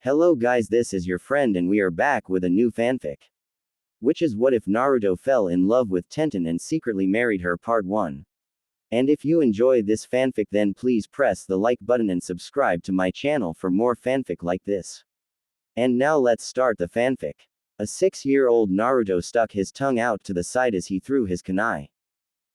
Hello guys, this is your friend and we are back with a new fanfic. Which is what if Naruto fell in love with Tenten and secretly married her part 1. And if you enjoy this fanfic then please press the like button and subscribe to my channel for more fanfic like this. And now let's start the fanfic. A 6-year-old Naruto stuck his tongue out to the side as he threw his kunai.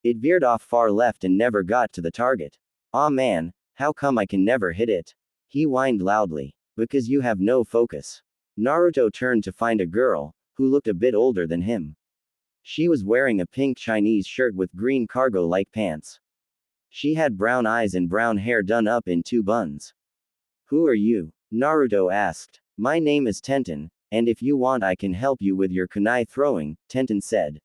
It veered off far left and never got to the target. Aw man, how come I can never hit it? He whined loudly. Because you have no focus. Naruto turned to find a girl, who looked a bit older than him. She was wearing a pink Chinese shirt with green cargo-like pants. She had brown eyes and brown hair done up in 2 buns. Who are you? Naruto asked. My name is Tenten, and if you want I can help you with your kunai throwing, Tenten said.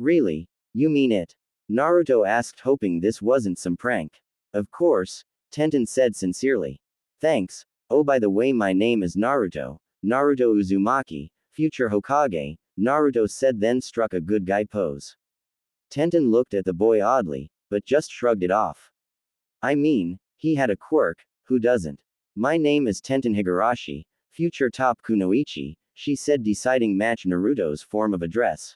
Really? You mean it? Naruto asked, hoping this wasn't some prank. Of course, Tenten said sincerely. Thanks. Oh, by the way, my name is Naruto, Naruto Uzumaki, future Hokage, Naruto said, then struck a good guy pose. Tenten looked at the boy oddly, but just shrugged it off. I mean, he had a quirk, who doesn't? My name is Tenten Higurashi, future top kunoichi, she said, deciding match Naruto's form of address.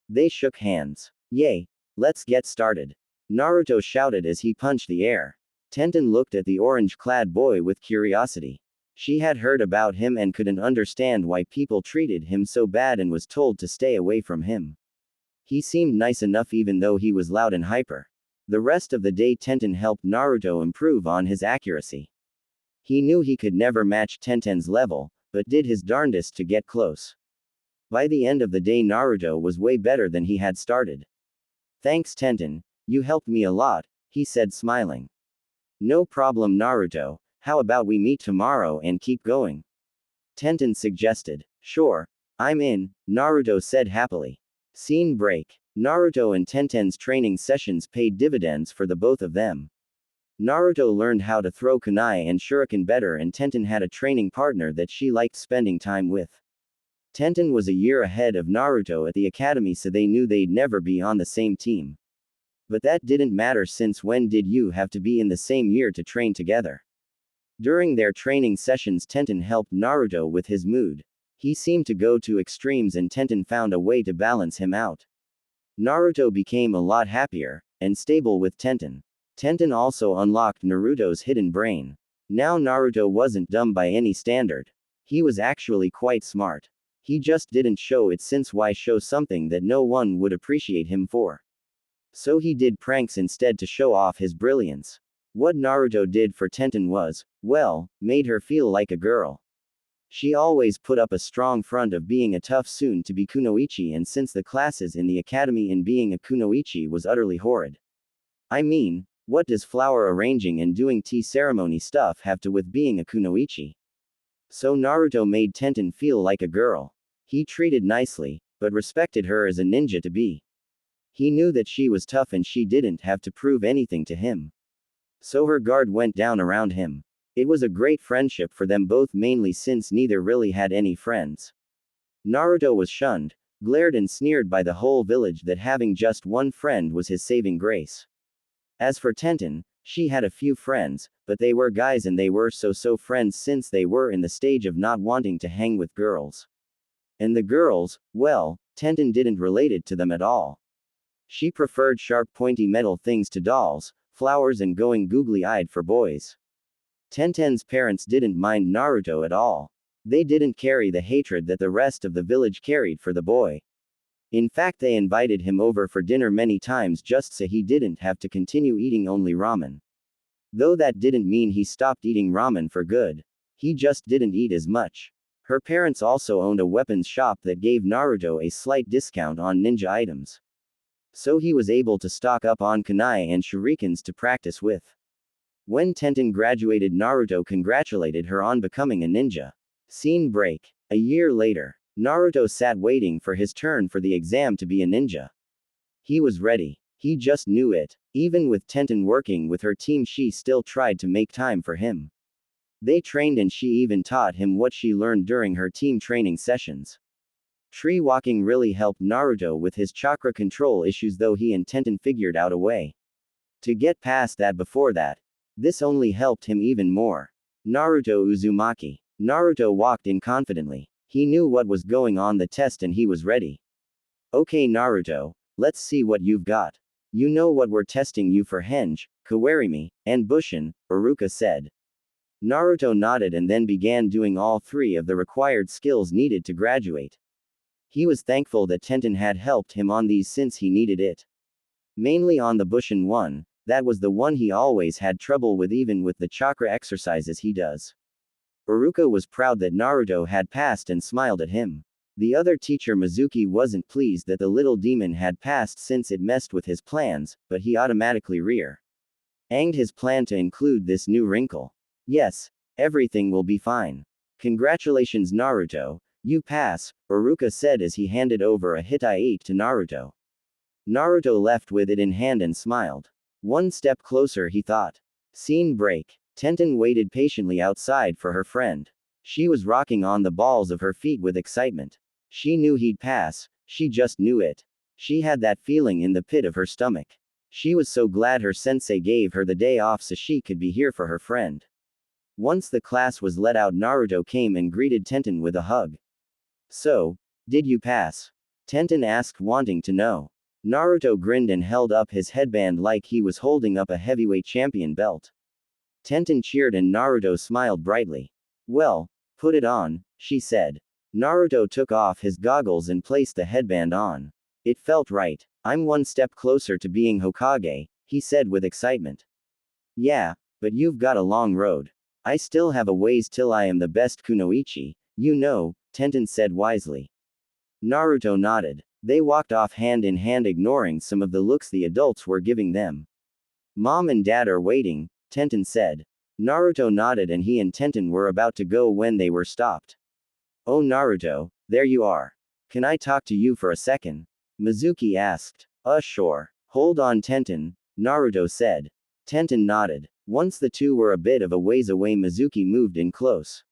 They shook hands. Yay! Let's get started. Naruto shouted as he punched the air. Tenten looked at the orange-clad boy with curiosity. She had heard about him and couldn't understand why people treated him so bad and was told to stay away from him. He seemed nice enough even though he was loud and hyper. The rest of the day Tenten helped Naruto improve on his accuracy. He knew he could never match Tenten's level, but did his darndest to get close. By the end of the day Naruto was way better than he had started. Thanks Tenten, you helped me a lot, he said smiling. No problem Naruto, how about we meet tomorrow and keep going? Tenten suggested. Sure. I'm in, Naruto said happily. Scene break. Naruto and Tenten's training sessions paid dividends for the both of them. Naruto learned how to throw kunai and shuriken better and Tenten had a training partner that she liked spending time with. Tenten was a year ahead of Naruto at the academy so they knew they'd never be on the same team. But that didn't matter since when did you have to be in the same year to train together? During their training sessions Tenten helped Naruto with his mood. He seemed to go to extremes and Tenten found a way to balance him out. Naruto became a lot happier and stable with Tenten. Tenten also unlocked Naruto's hidden brain. Now Naruto wasn't dumb by any standard. He was actually quite smart. He just didn't show it, since why show something that no one would appreciate him for? So he did pranks instead to show off his brilliance. What Naruto did for Tenten was, well, made her feel like a girl. She always put up a strong front of being a tough soon-to-be kunoichi, and since the classes in the academy in being a kunoichi was utterly horrid. I mean, what does flower arranging and doing tea ceremony stuff have to with being a kunoichi? So Naruto made Tenten feel like a girl. He treated nicely, but respected her as a ninja to be. He knew that she was tough and she didn't have to prove anything to him. So her guard went down around him. It was a great friendship for them both, mainly since neither really had any friends. Naruto was shunned, glared and sneered by the whole village that having just one friend was his saving grace. As for Tenten, she had a few friends, but they were guys and they were so-so friends since they were in the stage of not wanting to hang with girls. And the girls, well, Tenten didn't relate it to them at all. She preferred sharp pointy metal things to dolls, flowers and going googly-eyed for boys. Tenten's parents didn't mind Naruto at all. They didn't carry the hatred that the rest of the village carried for the boy. In fact, they invited him over for dinner many times just so he didn't have to continue eating only ramen. Though that didn't mean he stopped eating ramen for good. He just didn't eat as much. Her parents also owned a weapons shop that gave Naruto a slight discount on ninja items. So he was able to stock up on kunai and shurikens to practice with. When Tenten graduated, Naruto congratulated her on becoming a ninja. Scene break. A year later, Naruto sat waiting for his turn for the exam to be a ninja. He was ready. He just knew it. Even with Tenten working with her team, she still tried to make time for him. They trained and she even taught him what she learned during her team training sessions. Tree walking really helped Naruto with his chakra control issues, though he and Tenten figured out a way to get past that before that. This only helped him even more. Naruto Uzumaki. Naruto walked in confidently. He knew what was going on the test and he was ready. Okay Naruto, let's see what you've got. You know what we're testing you for Henge, Kawarimi, and Bushin, Iruka said. Naruto nodded and then began doing all three of the required skills needed to graduate. He was thankful that Tenten had helped him on these since he needed it. Mainly on the Bushin one, that was the one he always had trouble with even with the chakra exercises he does. Iruka was proud that Naruto had passed and smiled at him. The other teacher Mizuki wasn't pleased that the little demon had passed since it messed with his plans, but he automatically rear-engaged his plan to include this new wrinkle. Yes, everything will be fine. Congratulations Naruto, you pass, Iruka said as he handed over a Hitai-8 to Naruto. Naruto left with it in hand and smiled. One step closer he thought. Scene break. Tenten waited patiently outside for her friend. She was rocking on the balls of her feet with excitement. She knew he'd pass, she just knew it. She had that feeling in the pit of her stomach. She was so glad her sensei gave her the day off so she could be here for her friend. Once the class was let out, Naruto came and greeted Tenten with a hug. So, did you pass? Tenten asked, wanting to know. Naruto grinned and held up his headband like he was holding up a heavyweight champion belt. Tenten cheered and Naruto smiled brightly. Well, put it on, she said. Naruto took off his goggles and placed the headband on. It felt right. I'm one step closer to being Hokage, he said with excitement. Yeah, but you've got a long road. I still have a ways till I am the best kunoichi, you know, Tenten said wisely. Naruto nodded. They walked off hand in hand, ignoring some of the looks the adults were giving them. Mom and Dad are waiting, Tenten said. Naruto nodded and he and Tenten were about to go when they were stopped. Oh Naruto, there you are. Can I talk to you for a second? Mizuki asked. Sure. Hold on Tenten, Naruto said. Tenten nodded. Once the two were a bit of a ways away, Mizuki moved in close.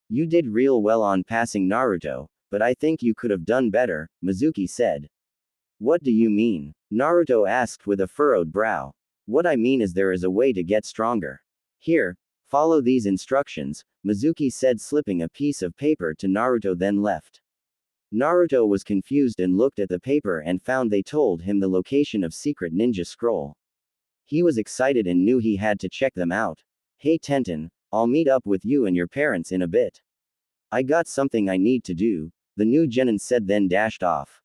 You did real well on passing Naruto, but I think you could have done better, Mizuki said. What do you mean? Naruto asked with a furrowed brow. What I mean is there is a way to get stronger. Here, follow these instructions, Mizuki said, slipping a piece of paper to Naruto, then left. Naruto was confused and looked at the paper and found they told him the location of secret ninja scroll. He was excited and knew he had to check them out. Hey Tenten, I'll meet up with you and your parents in a bit. I got something I need to do, the new genin said, then dashed off.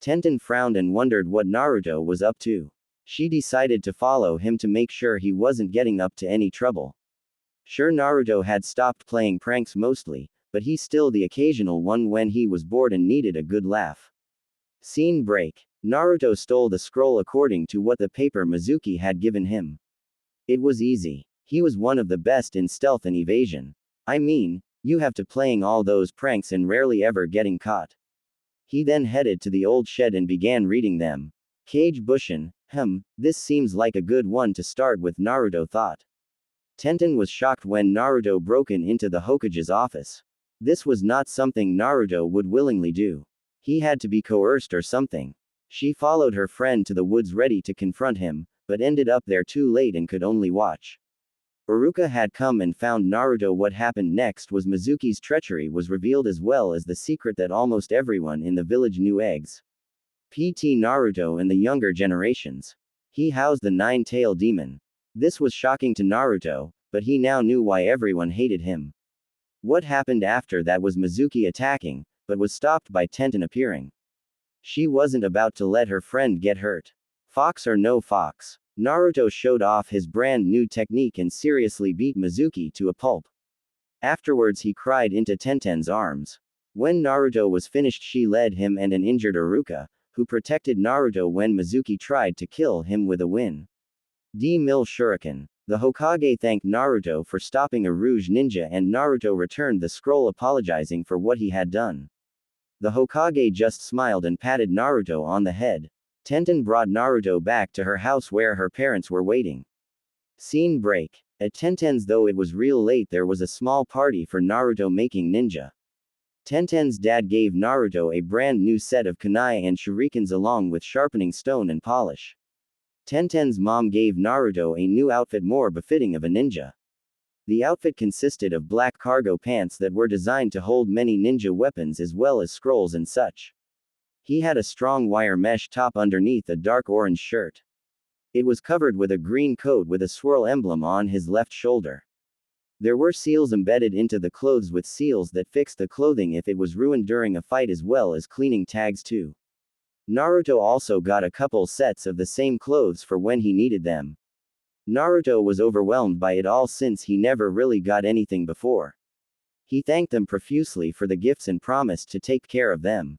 Tenten frowned and wondered what Naruto was up to. She decided to follow him to make sure he wasn't getting up to any trouble. Sure, Naruto had stopped playing pranks mostly, but he's still the occasional one when he was bored and needed a good laugh. Scene break. Naruto stole the scroll according to what the paper Mizuki had given him. It was easy. He was one of the best in stealth and evasion. I mean, you have to playing all those pranks and rarely ever getting caught. He then headed to the old shed and began reading them. Kage Bushin, this seems like a good one to start with, Naruto thought. Tenten was shocked when Naruto broke into the Hokage's office. This was not something Naruto would willingly do. He had to be coerced or something. She followed her friend to the woods ready to confront him, but ended up there too late and could only watch. Iruka had come and found Naruto. What happened next was Mizuki's treachery was revealed, as well as the secret that almost everyone in the village knew. Eggs. PT Naruto and the younger generations. He housed the nine-tailed demon. This was shocking to Naruto, but he now knew why everyone hated him. What happened after that was Mizuki attacking, but was stopped by Tenten appearing. She wasn't about to let her friend get hurt. Fox or no fox, Naruto showed off his brand new technique and seriously beat Mizuki to a pulp. Afterwards he cried into Tenten's arms. When Naruto was finished, she led him and an injured Iruka, who protected Naruto when Mizuki tried to kill him with a wind-mill shuriken. The Hokage thanked Naruto for stopping a Rouge ninja and Naruto returned the scroll apologizing for what he had done. The Hokage just smiled and patted Naruto on the head. Tenten brought Naruto back to her house where her parents were waiting. Scene break. At Tenten's, though it was real late, there was a small party for Naruto making ninja. Tenten's dad gave Naruto a brand new set of kunai and shurikens along with sharpening stone and polish. Tenten's mom gave Naruto a new outfit more befitting of a ninja. The outfit consisted of black cargo pants that were designed to hold many ninja weapons as well as scrolls and such. He had a strong wire mesh top underneath a dark orange shirt. It was covered with a green coat with a swirl emblem on his left shoulder. There were seals embedded into the clothes with seals that fixed the clothing if it was ruined during a fight as well as cleaning tags too. Naruto also got a couple sets of the same clothes for when he needed them. Naruto was overwhelmed by it all since he never really got anything before. He thanked them profusely for the gifts and promised to take care of them.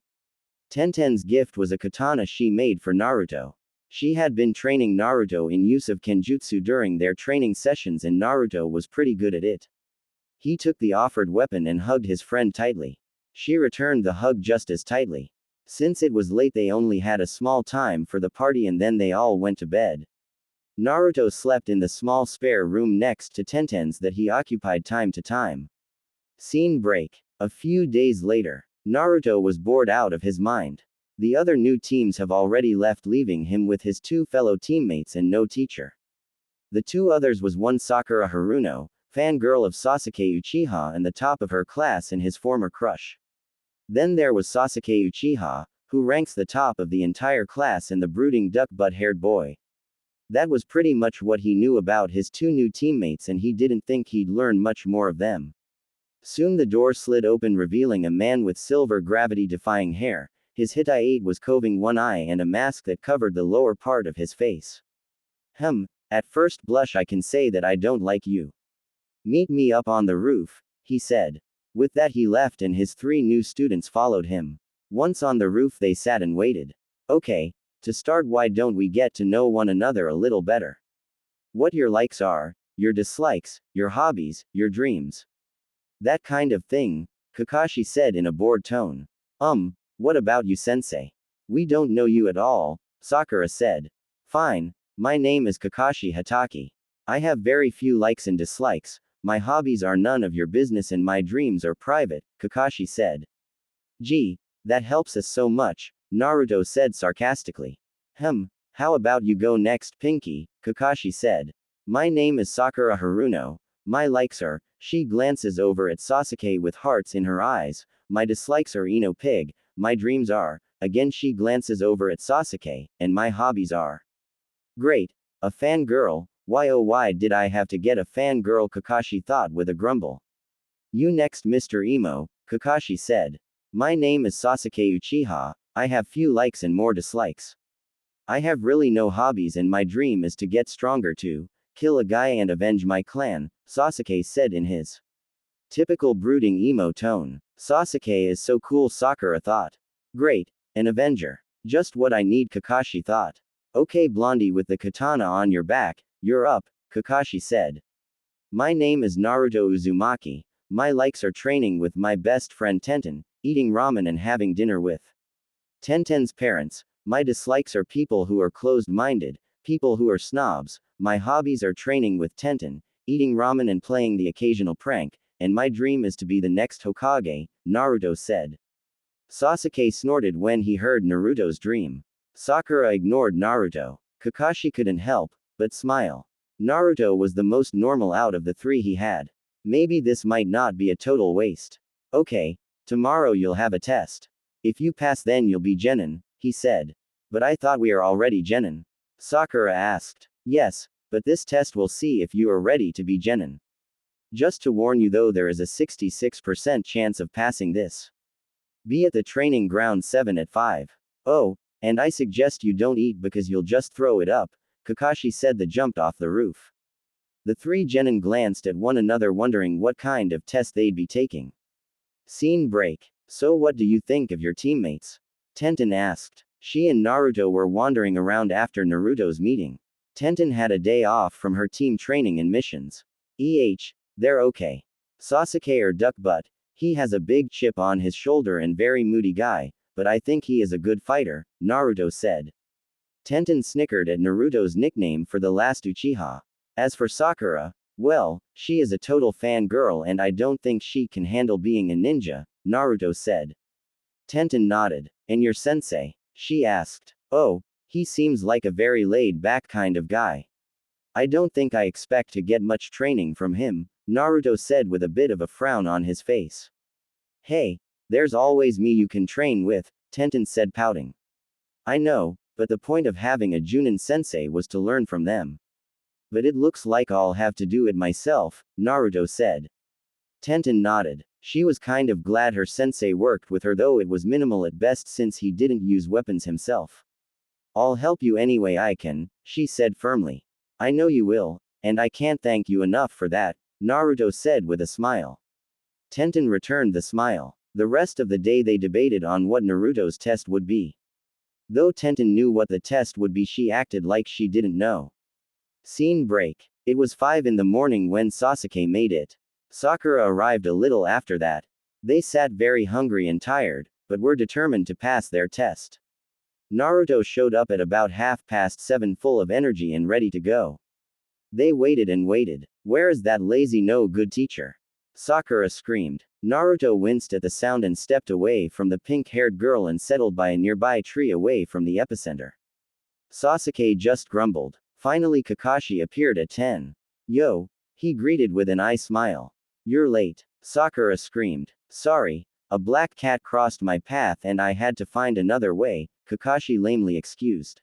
Tenten's gift was a katana she made for Naruto. She had been training Naruto in use of kenjutsu during their training sessions and Naruto was pretty good at it. He took the offered weapon and hugged his friend tightly. She returned the hug just as tightly. Since it was late they only had a small time for the party and then they all went to bed. Naruto slept in the small spare room next to Tenten's that he occupied time to time. Scene break. A few days later. Naruto was bored out of his mind. The other new teams have already left, leaving him with his two fellow teammates and no teacher. The two others was one Sakura Haruno, fangirl of Sasuke Uchiha and the top of her class and his former crush. Then there was Sasuke Uchiha, who ranks the top of the entire class and the brooding duck butt-haired boy. That was pretty much what he knew about his two new teammates and he didn't think he'd learn much more of them. Soon the door slid open revealing a man with silver gravity-defying hair. His Hittite was covering one eye and a mask that covered the lower part of his face. At first blush I can say that I don't like you. Meet me up on the roof, he said. With that he left and his three new students followed him. Once on the roof they sat and waited. Okay, to start why don't we get to know one another a little better? What your likes are, your dislikes, your hobbies, your dreams. That kind of thing, Kakashi said in a bored tone. What about you sensei? We don't know you at all, Sakura said. Fine, my name is Kakashi Hatake. I have very few likes and dislikes, my hobbies are none of your business and my dreams are private, Kakashi said. Gee, that helps us so much, Naruto said sarcastically. How about you go next Pinky, Kakashi said. My name is Sakura Haruno, my likes are, she glances over at Sasuke with hearts in her eyes, my dislikes are Ino Pig, my dreams are, again she glances over at Sasuke, and my hobbies are. Great, a fangirl, why oh why did I have to get a fangirl Kakashi thought with a grumble. You next Mr. Emo, Kakashi said. My name is Sasuke Uchiha, I have few likes and more dislikes. I have really no hobbies and my dream is to get stronger to kill a guy and avenge my clan, Sasuke said in his typical brooding emo tone. Sasuke is so cool Sakura thought. Great, an avenger. Just what I need Kakashi thought. Okay blondie with the katana on your back, you're up, Kakashi said. My name is Naruto Uzumaki, my likes are training with my best friend Tenten, eating ramen and having dinner with Tenten's parents, my dislikes are people who are closed-minded, people who are snobs, my hobbies are training with Tenten, eating ramen and playing the occasional prank, and my dream is to be the next Hokage, Naruto said. Sasuke snorted when he heard Naruto's dream. Sakura ignored Naruto. Kakashi couldn't help but smile. Naruto was the most normal out of the three he had. Maybe this might not be a total waste. Okay, tomorrow you'll have a test. If you pass then you'll be Genin, he said. But I thought we are already Genin. Sakura asked. Yes, but this test will see if you are ready to be Genin. Just to warn you though there is a 66% chance of passing this. Be at the training ground 7 at 5. Oh, and I suggest you don't eat because you'll just throw it up, Kakashi said they jumped off the roof. The three Genin glanced at one another wondering what kind of test they'd be taking. Scene break. So what do you think of your teammates? Tenten asked. She and Naruto were wandering around after Naruto's meeting. Tenten had a day off from her team training and missions. They're okay. Sasuke or duck butt, he has a big chip on his shoulder and very moody guy, but I think he is a good fighter, Naruto said. Tenten snickered at Naruto's nickname for the last Uchiha. As for Sakura, well, she is a total fangirl and I don't think she can handle being a ninja, Naruto said. Tenten nodded. And your sensei? She asked. Oh, he seems like a very laid-back kind of guy. I don't think I expect to get much training from him, Naruto said with a bit of a frown on his face. Hey, there's always me you can train with, Tenten said pouting. I know, but the point of having a Junin sensei was to learn from them. But it looks like I'll have to do it myself, Naruto said. Tenten nodded. She was kind of glad her sensei worked with her, though it was minimal at best since he didn't use weapons himself. I'll help you any way I can, she said firmly. I know you will, and I can't thank you enough for that, Naruto said with a smile. Tenten returned the smile. The rest of the day they debated on what Naruto's test would be. Though Tenten knew what the test would be, she acted like she didn't know. Scene break. It was 5 in the morning when Sasuke made it. Sakura arrived a little after that. They sat very hungry and tired, but were determined to pass their test. Naruto showed up at about 7:30 full of energy and ready to go. They waited and waited. Where is that lazy no-good teacher? Sakura screamed. Naruto winced at the sound and stepped away from the pink-haired girl and settled by a nearby tree away from the epicenter. Sasuke just grumbled. Finally Kakashi appeared at 10. Yo, he greeted with an eye smile. You're late. Sakura screamed. Sorry, a black cat crossed my path and I had to find another way, Kakashi lamely excused.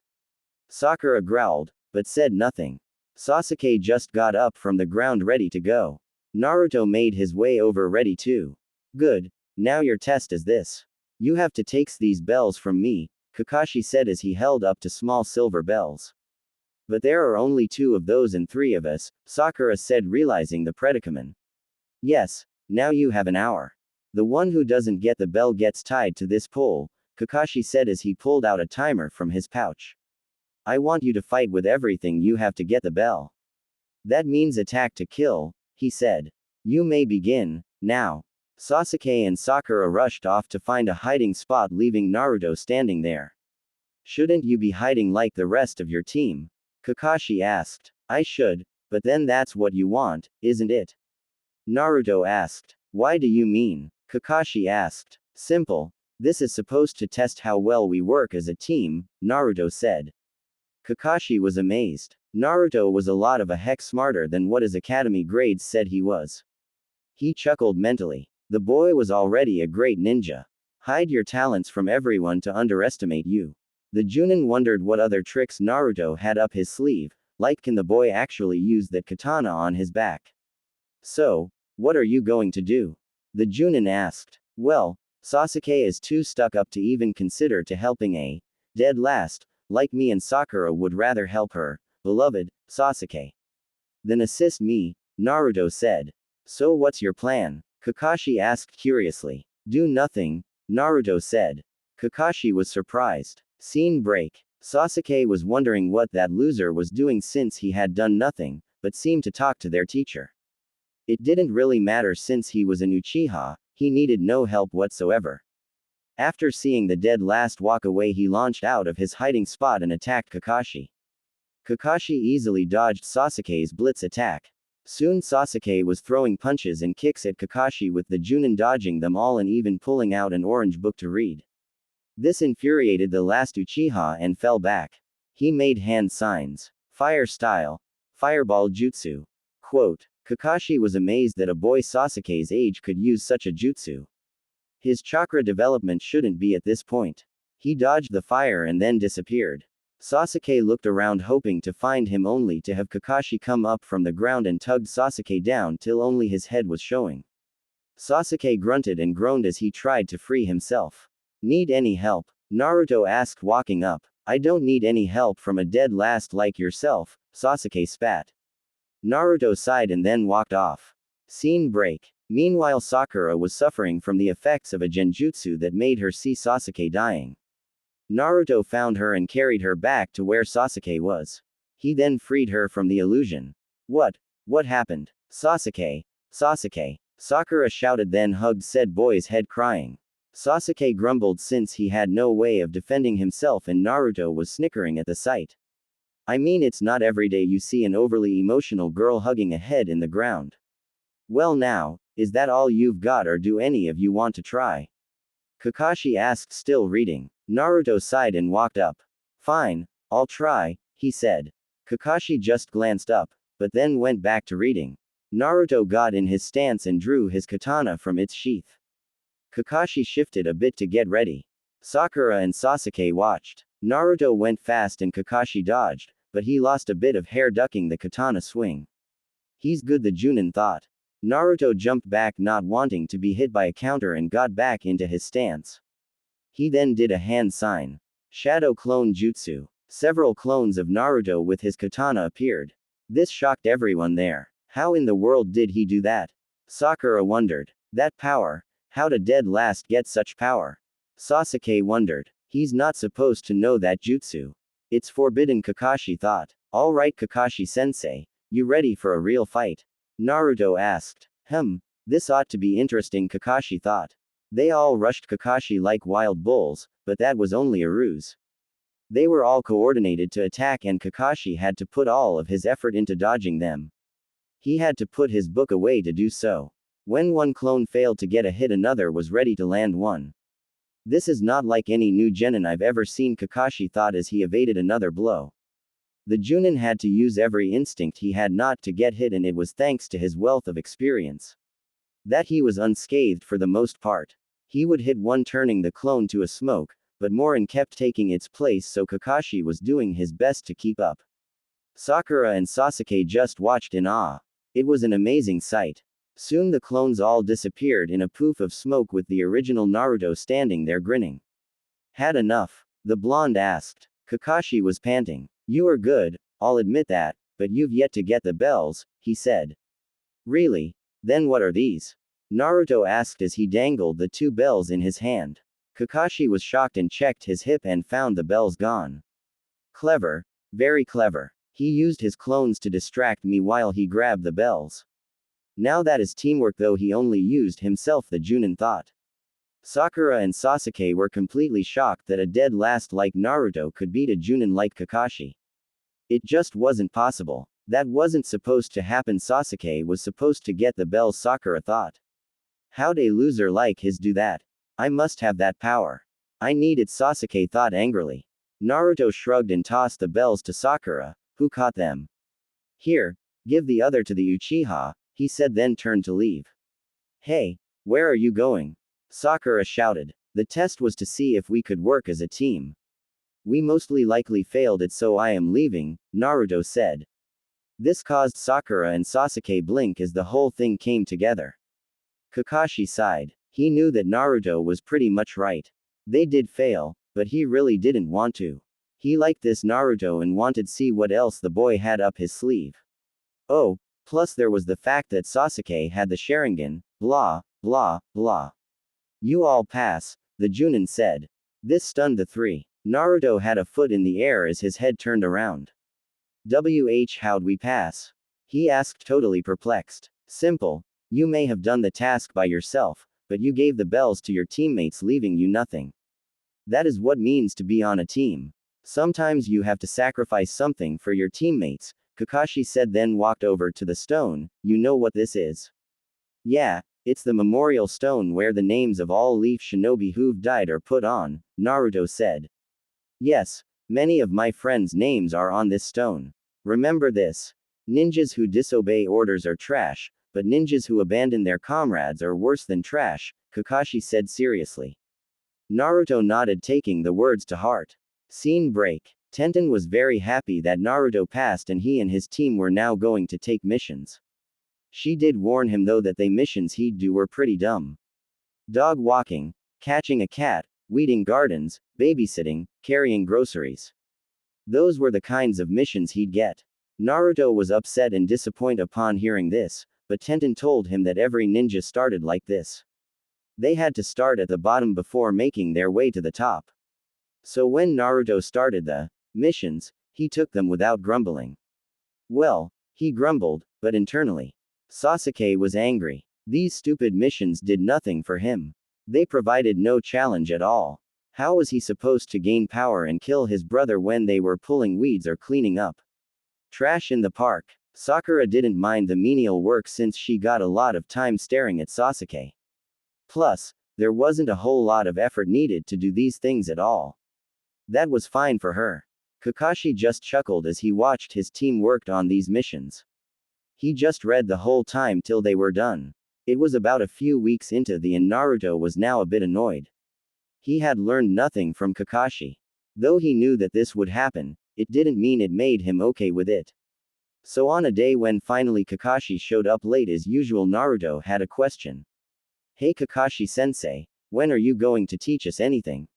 Sakura growled, but said nothing. Sasuke just got up from the ground ready to go. Naruto made his way over ready too. Good, now your test is this. You have to take these bells from me, Kakashi said as he held up two small silver bells. But there are only 2 of those and 3 of us, Sakura said, realizing the predicament. Yes, now you have an hour. The one who doesn't get the bell gets tied to this pole, Kakashi said as he pulled out a timer from his pouch. I want you to fight with everything you have to get the bell. That means attack to kill, he said. You may begin, now. Sasuke and Sakura rushed off to find a hiding spot, leaving Naruto standing there. Shouldn't you be hiding like the rest of your team? Kakashi asked. I should, but then that's what you want, isn't it? Naruto asked. Why do you mean? Kakashi asked. Simple. This is supposed to test how well we work as a team, Naruto said. Kakashi was amazed. Naruto was a lot of a heck smarter than what his academy grades said he was. He chuckled mentally. The boy was already a great ninja. Hide your talents from everyone to underestimate you. The Junin wondered what other tricks Naruto had up his sleeve, like can the boy actually use that katana on his back? So, what are you going to do? The Junin asked. Well, Sasuke is too stuck up to even consider to helping a dead last, like me, and Sakura would rather help her beloved Sasuke than assist me, Naruto said. So what's your plan? Kakashi asked curiously. Do nothing, Naruto said. Kakashi was surprised. Scene break. Sasuke was wondering what that loser was doing since he had done nothing, but seemed to talk to their teacher. It didn't really matter since he was an Uchiha, he needed no help whatsoever. After seeing the dead last walk away, he launched out of his hiding spot and attacked Kakashi. Kakashi easily dodged Sasuke's blitz attack. Soon Sasuke was throwing punches and kicks at Kakashi, with the Junin dodging them all and even pulling out an orange book to read. This infuriated the last Uchiha and fell back. He made hand signs. Fire style. Fireball jutsu. Quote. Kakashi was amazed that a boy Sasuke's age could use such a jutsu. His chakra development shouldn't be at this point. He dodged the fire and then disappeared. Sasuke looked around hoping to find him, only to have Kakashi come up from the ground and tugged Sasuke down till only his head was showing. Sasuke grunted and groaned as he tried to free himself. Need any help? Naruto asked, walking up. I don't need any help from a dead last like yourself, Sasuke spat. Naruto sighed and then walked off. Scene break. Meanwhile, Sakura was suffering from the effects of a genjutsu that made her see Sasuke dying. Naruto found her and carried her back to where Sasuke was. He then freed her from the illusion. What happened? Sasuke. Sasuke. Sakura shouted, then hugged said boy's head, crying. Sasuke grumbled since he had no way of defending himself, and Naruto was snickering at the sight. I mean, it's not every day you see an overly emotional girl hugging a head in the ground. Well now, is that all you've got, or do any of you want to try? Kakashi asked, still reading. Naruto sighed and walked up. Fine, I'll try, he said. Kakashi just glanced up, but then went back to reading. Naruto got in his stance and drew his katana from its sheath. Kakashi shifted a bit to get ready. Sakura and Sasuke watched. Naruto went fast and Kakashi dodged, but he lost a bit of hair ducking the katana swing. He's good, the Junin thought. Naruto jumped back, not wanting to be hit by a counter, and got back into his stance. He then did a hand sign. Shadow clone jutsu. Several clones of Naruto with his katana appeared. This shocked everyone there. How in the world did he do that? Sakura wondered. That power. How did dead last get such power? Sasuke wondered. He's not supposed to know that jutsu. It's forbidden, Kakashi thought. Alright, Kakashi-sensei. You ready for a real fight? Naruto asked. This ought to be interesting, Kakashi thought. They all rushed Kakashi like wild bulls, but that was only a ruse. They were all coordinated to attack and Kakashi had to put all of his effort into dodging them. He had to put his book away to do so. When one clone failed to get a hit, another was ready to land one. This is not like any new genin I've ever seen, Kakashi thought as he evaded another blow. The Junin had to use every instinct he had not to get hit, and it was thanks to his wealth of experience that he was unscathed for the most part. He would hit one, turning the clone to a smoke, but Morin kept taking its place, so Kakashi was doing his best to keep up. Sakura and Sasuke just watched in awe. It was an amazing sight. Soon the clones all disappeared in a poof of smoke, with the original Naruto standing there grinning. Had enough? The blonde asked. Kakashi was panting. You are good, I'll admit that, but you've yet to get the bells, he said. Really? Then what are these? Naruto asked as he dangled the two bells in his hand. Kakashi was shocked and checked his hip and found the bells gone. Clever. Very clever. He used his clones to distract me while he grabbed the bells. Now that is teamwork, though he only used himself, the Junin thought. Sakura and Sasuke were completely shocked that a dead last like Naruto could beat a Junin like Kakashi. It just wasn't possible. That wasn't supposed to happen. Sasuke was supposed to get the bells, Sakura thought. How'd a loser like his do that? I must have that power. I need it, Sasuke thought angrily. Naruto shrugged and tossed the bells to Sakura, who caught them. Here, give the other to the Uchiha, he said, then turned to leave. Hey, where are you going? Sakura shouted. The test was to see if we could work as a team. We mostly likely failed it, so I am leaving, Naruto said. This caused Sakura and Sasuke blink as the whole thing came together. Kakashi sighed. He knew that Naruto was pretty much right. They did fail, but he really didn't want to. He liked this Naruto and wanted to see what else the boy had up his sleeve. Oh, plus there was the fact that Sasuke had the Sharingan, blah, blah, blah. You all pass, the Junin said. This stunned the three. Naruto had a foot in the air as his head turned around. How'd we pass? He asked, totally perplexed. Simple. You may have done the task by yourself, but you gave the bells to your teammates, leaving you nothing. That is what means to be on a team. Sometimes you have to sacrifice something for your teammates, Kakashi said, then walked over to the stone. You know what this is? Yeah, it's the memorial stone where the names of all Leaf Shinobi who've died are put on, Naruto said. Yes, many of my friends' names are on this stone. Remember this. Ninjas who disobey orders are trash, but ninjas who abandon their comrades are worse than trash, Kakashi said seriously. Naruto nodded, taking the words to heart. Scene break. Tenten was very happy that Naruto passed and he and his team were now going to take missions. She did warn him though that the missions he'd do were pretty dumb. Dog walking, catching a cat, weeding gardens, babysitting, carrying groceries. Those were the kinds of missions he'd get. Naruto was upset and disappointed upon hearing this, but Tenten told him that every ninja started like this. They had to start at the bottom before making their way to the top. So when Naruto started the missions, he took them without grumbling. Well, he grumbled, but internally. Sasuke was angry. These stupid missions did nothing for him. They provided no challenge at all. How was he supposed to gain power and kill his brother when they were pulling weeds or cleaning up trash in the park? Sakura didn't mind the menial work since she got a lot of time staring at Sasuke. Plus, there wasn't a whole lot of effort needed to do these things at all. That was fine for her. Kakashi just chuckled as he watched his team worked on these missions. He just read the whole time till they were done. It was about a few weeks into the and Naruto was now a bit annoyed. He had learned nothing from Kakashi. Though he knew that this would happen, it didn't mean it made him okay with it. So on a day when finally Kakashi showed up late as usual, Naruto had a question. "Hey Kakashi-sensei, when are you going to teach us anything?"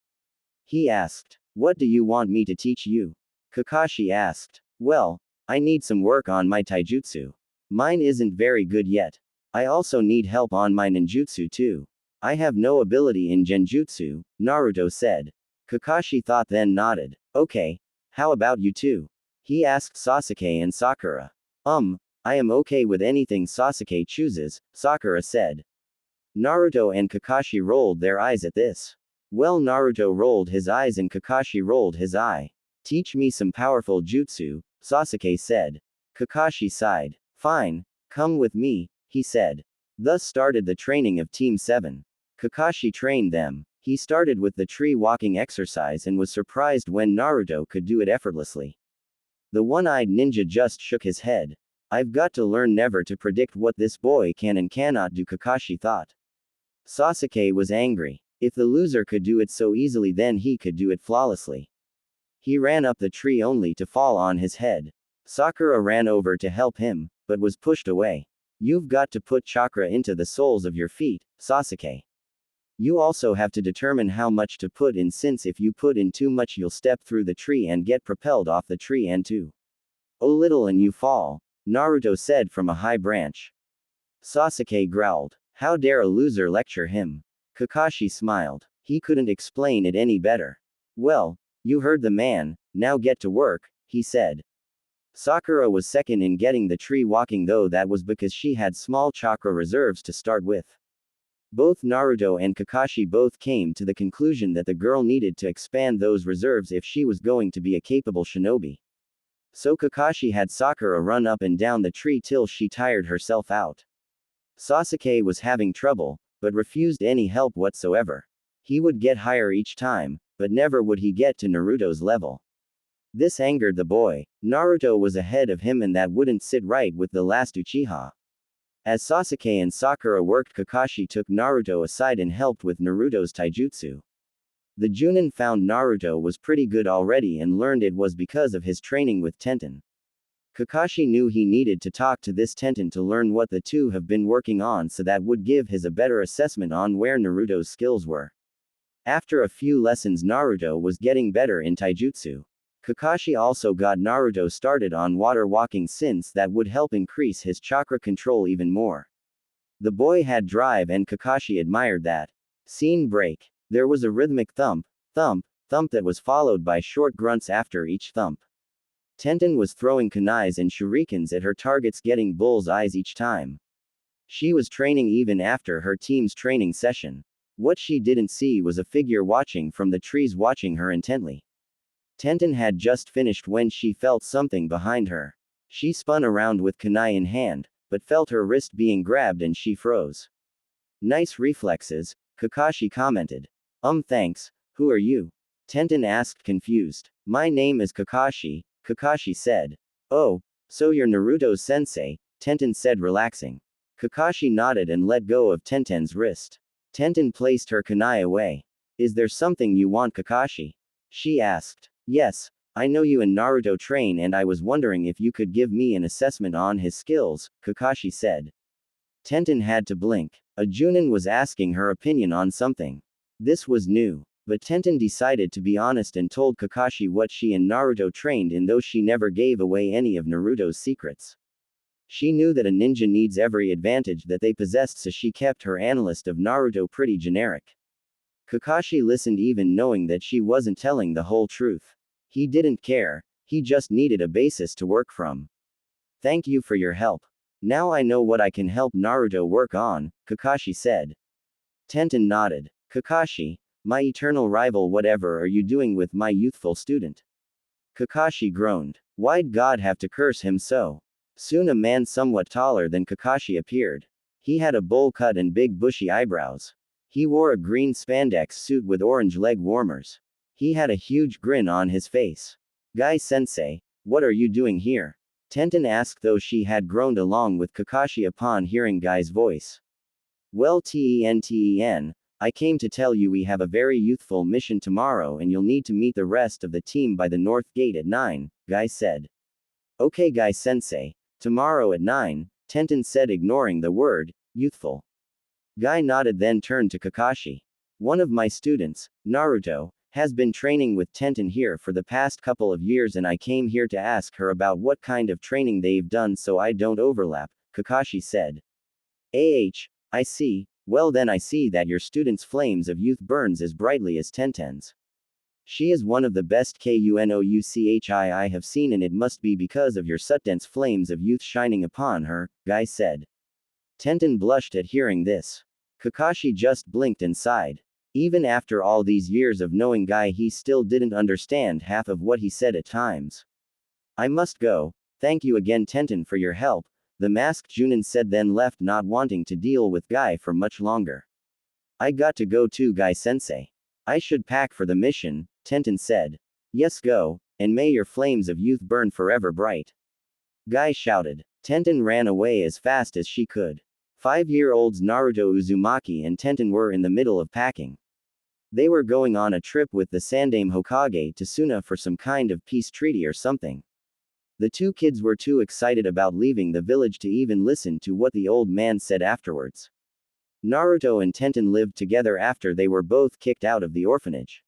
he asked. "What do you want me to teach you?" Kakashi asked. "Well, I need some work on my taijutsu. Mine isn't very good yet. I also need help on my ninjutsu too. I have no ability in genjutsu," Naruto said. Kakashi thought then nodded. "Okay, how about you two?" he asked Sasuke and Sakura. I am okay with anything Sasuke chooses," Sakura said. Naruto and Kakashi rolled their eyes at this. Well, Naruto rolled his eyes and Kakashi rolled his eye. "Teach me some powerful jutsu," Sasuke said. Kakashi sighed. "Fine, come with me," he said. Thus started the training of Team 7. Kakashi trained them. He started with the tree walking exercise and was surprised when Naruto could do it effortlessly. The one-eyed ninja just shook his head. "I've got to learn never to predict what this boy can and cannot do," Kakashi thought. Sasuke was angry. If the loser could do it so easily, then he could do it flawlessly. He ran up the tree only to fall on his head. Sakura ran over to help him, but was pushed away. "You've got to put chakra into the soles of your feet, Sasuke. You also have to determine how much to put in, since if you put in too much you'll step through the tree and get propelled off the tree and too little and you fall," Naruto said from a high branch. Sasuke growled. How dare a loser lecture him? Kakashi smiled. He couldn't explain it any better. "Well, you heard the man, now get to work," he said. Sakura was second in getting the tree walking, though that was because she had small chakra reserves to start with. Both Naruto and Kakashi both came to the conclusion that the girl needed to expand those reserves if she was going to be a capable shinobi. So Kakashi had Sakura run up and down the tree till she tired herself out. Sasuke was having trouble, but refused any help whatsoever. He would get higher each time, but never would he get to Naruto's level. This angered the boy. Naruto was ahead of him and that wouldn't sit right with the last Uchiha. As Sasuke and Sakura worked, Kakashi took Naruto aside and helped with Naruto's taijutsu. The Junin found Naruto was pretty good already and learned it was because of his training with Tenten. Kakashi knew he needed to talk to this Tenten to learn what the two have been working on, so that would give his a better assessment on where Naruto's skills were. After a few lessons, Naruto was getting better in taijutsu. Kakashi also got Naruto started on water walking, since that would help increase his chakra control even more. The boy had drive and Kakashi admired that. Scene break. There was a rhythmic thump, thump, thump that was followed by short grunts after each thump. Tenten was throwing kunais and shurikens at her targets, getting bull's eyes each time. She was training even after her team's training session. What she didn't see was a figure watching from the trees, watching her intently. Tenten had just finished when she felt something behind her. She spun around with kunai in hand, but felt her wrist being grabbed and she froze. "Nice reflexes," Kakashi commented. Thanks, who are you?" Tenten asked, confused. "My name is Kakashi," Kakashi said. "Oh, so you're Naruto's sensei," Tenten said, relaxing. Kakashi nodded and let go of Tenten's wrist. Tenten placed her kunai away. "Is there something you want, Kakashi?" she asked. "Yes, I know you and Naruto train and I was wondering if you could give me an assessment on his skills," Kakashi said. Tenten had to blink. A Junin was asking her opinion on something. This was new. But Tenten decided to be honest and told Kakashi what she and Naruto trained in, though she never gave away any of Naruto's secrets. She knew that a ninja needs every advantage that they possessed, so she kept her analyst of Naruto pretty generic. Kakashi listened, even knowing that she wasn't telling the whole truth. He didn't care, he just needed a basis to work from. "Thank you for your help. Now I know what I can help Naruto work on," Kakashi said. Tenten nodded. "Kakashi, my eternal rival, whatever are you doing with my youthful student?" Kakashi groaned. Why'd God have to curse him so? Soon a man somewhat taller than Kakashi appeared. He had a bowl cut and big bushy eyebrows. He wore a green spandex suit with orange leg warmers. He had a huge grin on his face. "Guy sensei, what are you doing here?" Tenten asked, though she had groaned along with Kakashi upon hearing Guy's voice. Well, Tenten, I came to tell you we have a very youthful mission tomorrow and you'll need to meet the rest of the team by the north gate at 9, Guy said. Okay, Guy-sensei. Tomorrow at 9, Tenten said, ignoring the word, youthful. Guy nodded, then turned to Kakashi. One of my students, Naruto, has been training with Tenten here for the past couple of years and I came here to ask her about what kind of training they've done so I don't overlap, Kakashi said. I see. Well then I see that your student's flames of youth burns as brightly as Tenten's. She is one of the best Kunouchi I have seen and it must be because of your dense flames of youth shining upon her, Guy said. Tenten blushed at hearing this. Kakashi just blinked and sighed. Even after all these years of knowing Guy, he still didn't understand half of what he said at times. I must go. Thank you again, Tenten, for your help, the masked Junin said, then left, not wanting to deal with Guy for much longer. I got to go too, Guy-sensei. I should pack for the mission, Tenten said. Yes, go, and may your flames of youth burn forever bright. Guy shouted. Tenten ran away as fast as she could. 5-year-olds Naruto Uzumaki and Tenten were in the middle of packing. They were going on a trip with the Sandaime Hokage to Suna for some kind of peace treaty or something. The two kids were too excited about leaving the village to even listen to what the old man said afterwards. Naruto and Tenten lived together after they were both kicked out of the orphanage.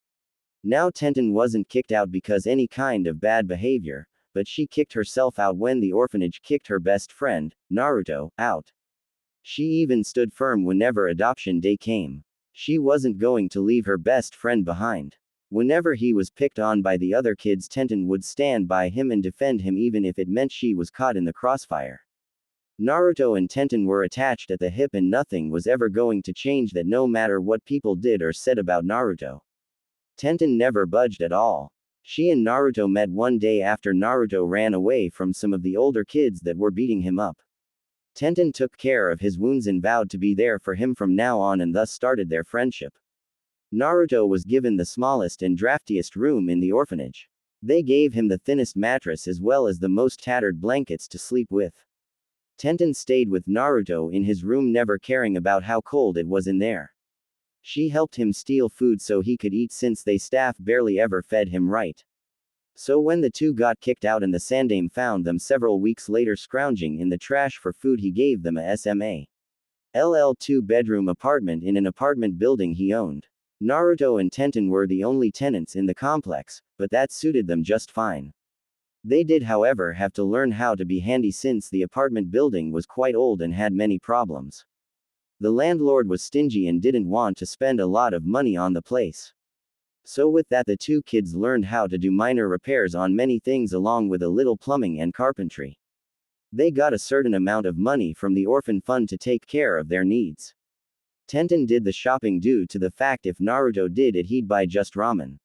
Now Tenten wasn't kicked out because any kind of bad behavior, but she kicked herself out when the orphanage kicked her best friend, Naruto, out. She even stood firm whenever adoption day came. She wasn't going to leave her best friend behind. Whenever he was picked on by the other kids, Tenten would stand by him and defend him even if it meant she was caught in the crossfire. Naruto and Tenten were attached at the hip and nothing was ever going to change that, no matter what people did or said about Naruto. Tenten never budged at all. She and Naruto met one day after Naruto ran away from some of the older kids that were beating him up. Tenten took care of his wounds and vowed to be there for him from now on and thus started their friendship. Naruto was given the smallest and draftiest room in the orphanage. They gave him the thinnest mattress as well as the most tattered blankets to sleep with. Tenten stayed with Naruto in his room, never caring about how cold it was in there. She helped him steal food so he could eat since they staff barely ever fed him right. So when the two got kicked out and the Sandaime found them several weeks later scrounging in the trash for food, he gave them a SMA LL 2-bedroom apartment in an apartment building he owned. Naruto and Tenten were the only tenants in the complex, but that suited them just fine. They did, however, have to learn how to be handy since the apartment building was quite old and had many problems. The landlord was stingy and didn't want to spend a lot of money on the place. So with that, the two kids learned how to do minor repairs on many things along with a little plumbing and carpentry. They got a certain amount of money from the orphan fund to take care of their needs. Tenten did the shopping due to the fact if Naruto did it, he'd buy just ramen.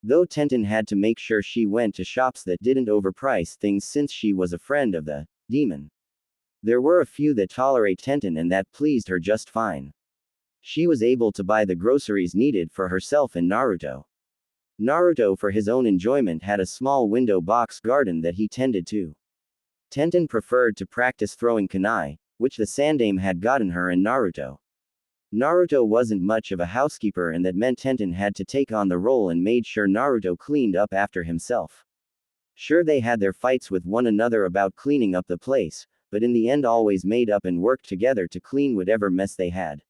Though Tenten had to make sure she went to shops that didn't overprice things since she was a friend of the demon. There were a few that tolerate Tenten and that pleased her just fine. She was able to buy the groceries needed for herself and Naruto. Naruto, for his own enjoyment, had a small window box garden that he tended to. Tenten preferred to practice throwing kunai, which the Sandaime had gotten her and Naruto. Naruto wasn't much of a housekeeper and that meant Tenten had to take on the role and made sure Naruto cleaned up after himself. Sure, they had their fights with one another about cleaning up the place, but in the end always made up and worked together to clean whatever mess they had.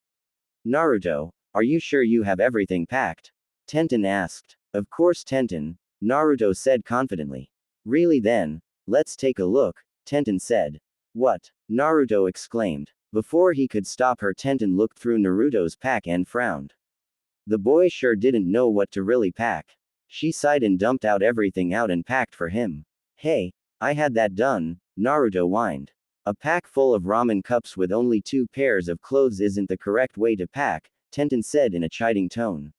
Naruto, are you sure you have everything packed? Tenten asked. Of course, Tenten, Naruto said confidently. Really then? Let's take a look, Tenten said. What? Naruto exclaimed. Before he could stop her, Tenten looked through Naruto's pack and frowned. The boy sure didn't know what to really pack. She sighed and dumped out everything out and packed for him. Hey, I had that done, Naruto whined. A pack full of ramen cups with only 2 pairs of clothes isn't the correct way to pack, Tenten said in a chiding tone.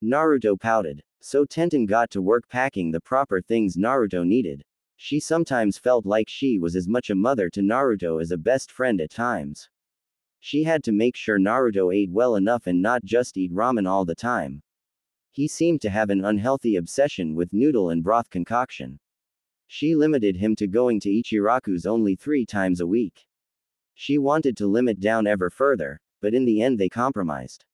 Naruto pouted. So Tenten got to work packing the proper things Naruto needed. She sometimes felt like she was as much a mother to Naruto as a best friend at times. She had to make sure Naruto ate well enough and not just eat ramen all the time. He seemed to have an unhealthy obsession with noodle and broth concoction. She limited him to going to Ichiraku's only 3 times a week. She wanted to limit down ever further, but in the end they compromised.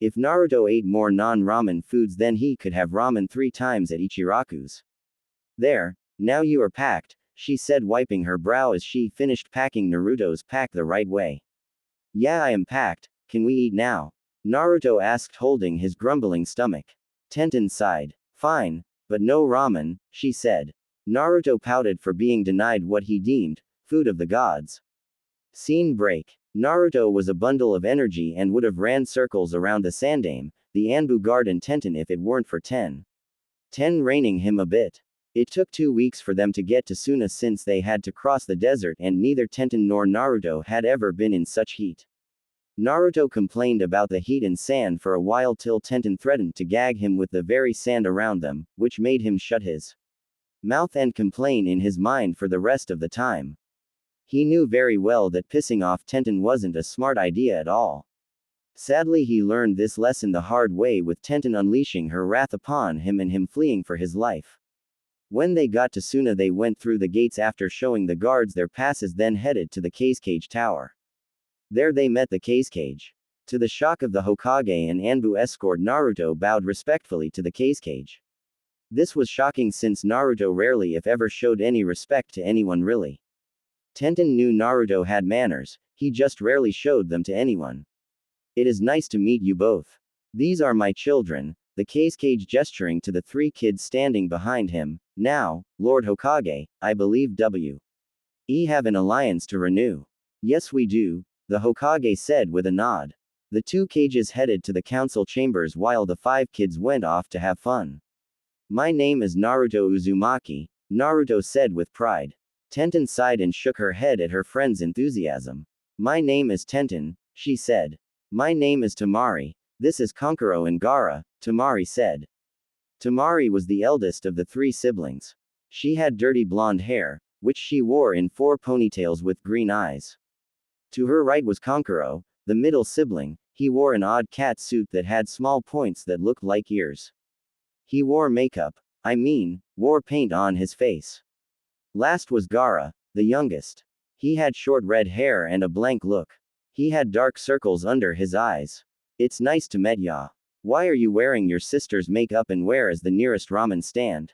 If Naruto ate more non-ramen foods, then he could have ramen 3 times at Ichiraku's. There, now you are packed, she said, wiping her brow as she finished packing Naruto's pack the right way. Yeah, I am packed, can we eat now? Naruto asked, holding his grumbling stomach. Tenten sighed. Fine, but no ramen, she said. Naruto pouted for being denied what he deemed food of the gods. Scene break. Naruto was a bundle of energy and would have ran circles around the Sandame, the Anbu Garden Tenten, if it weren't for Ten reining him a bit. It took 2 weeks for them to get to Suna since they had to cross the desert, and neither Tenten nor Naruto had ever been in such heat. Naruto complained about the heat and sand for a while till Tenten threatened to gag him with the very sand around them, which made him shut his mouth and complain in his mind for the rest of the time. He knew very well that pissing off Tenten wasn't a smart idea at all. Sadly, he learned this lesson the hard way, with Tenten unleashing her wrath upon him and him fleeing for his life. When they got to Suna, they went through the gates after showing the guards their passes, then headed to the Cage Tower. There they met the Cage. To the shock of the Hokage and Anbu escort, Naruto bowed respectfully to the Cage. This was shocking since Naruto rarely if ever showed any respect to anyone really. Tenten knew Naruto had manners, he just rarely showed them to anyone. It is nice to meet you both. These are my children, the Cage, gesturing to the 3 kids standing behind him. Now, Lord Hokage, I believe we have an alliance to renew. Yes we do, the Hokage said with a nod. The 2 cages headed to the council chambers while the 5 kids went off to have fun. My name is Naruto Uzumaki, Naruto said with pride. Tenten sighed and shook her head at her friend's enthusiasm. My name is Tenten, she said. My name is Tamari, this is Kankuro and Gaara, Tamari said. Tamari was the eldest of the 3 siblings. She had dirty blonde hair, which she wore in 4 ponytails with green eyes. To her right was Kankuro, the middle sibling. He wore an odd cat suit that had small points that looked like ears. He wore makeup, wore paint on his face. Last was Gaara, the youngest. He had short red hair and a blank look. He had dark circles under his eyes. It's nice to meet ya. Why are you wearing your sister's makeup and where is the nearest ramen stand?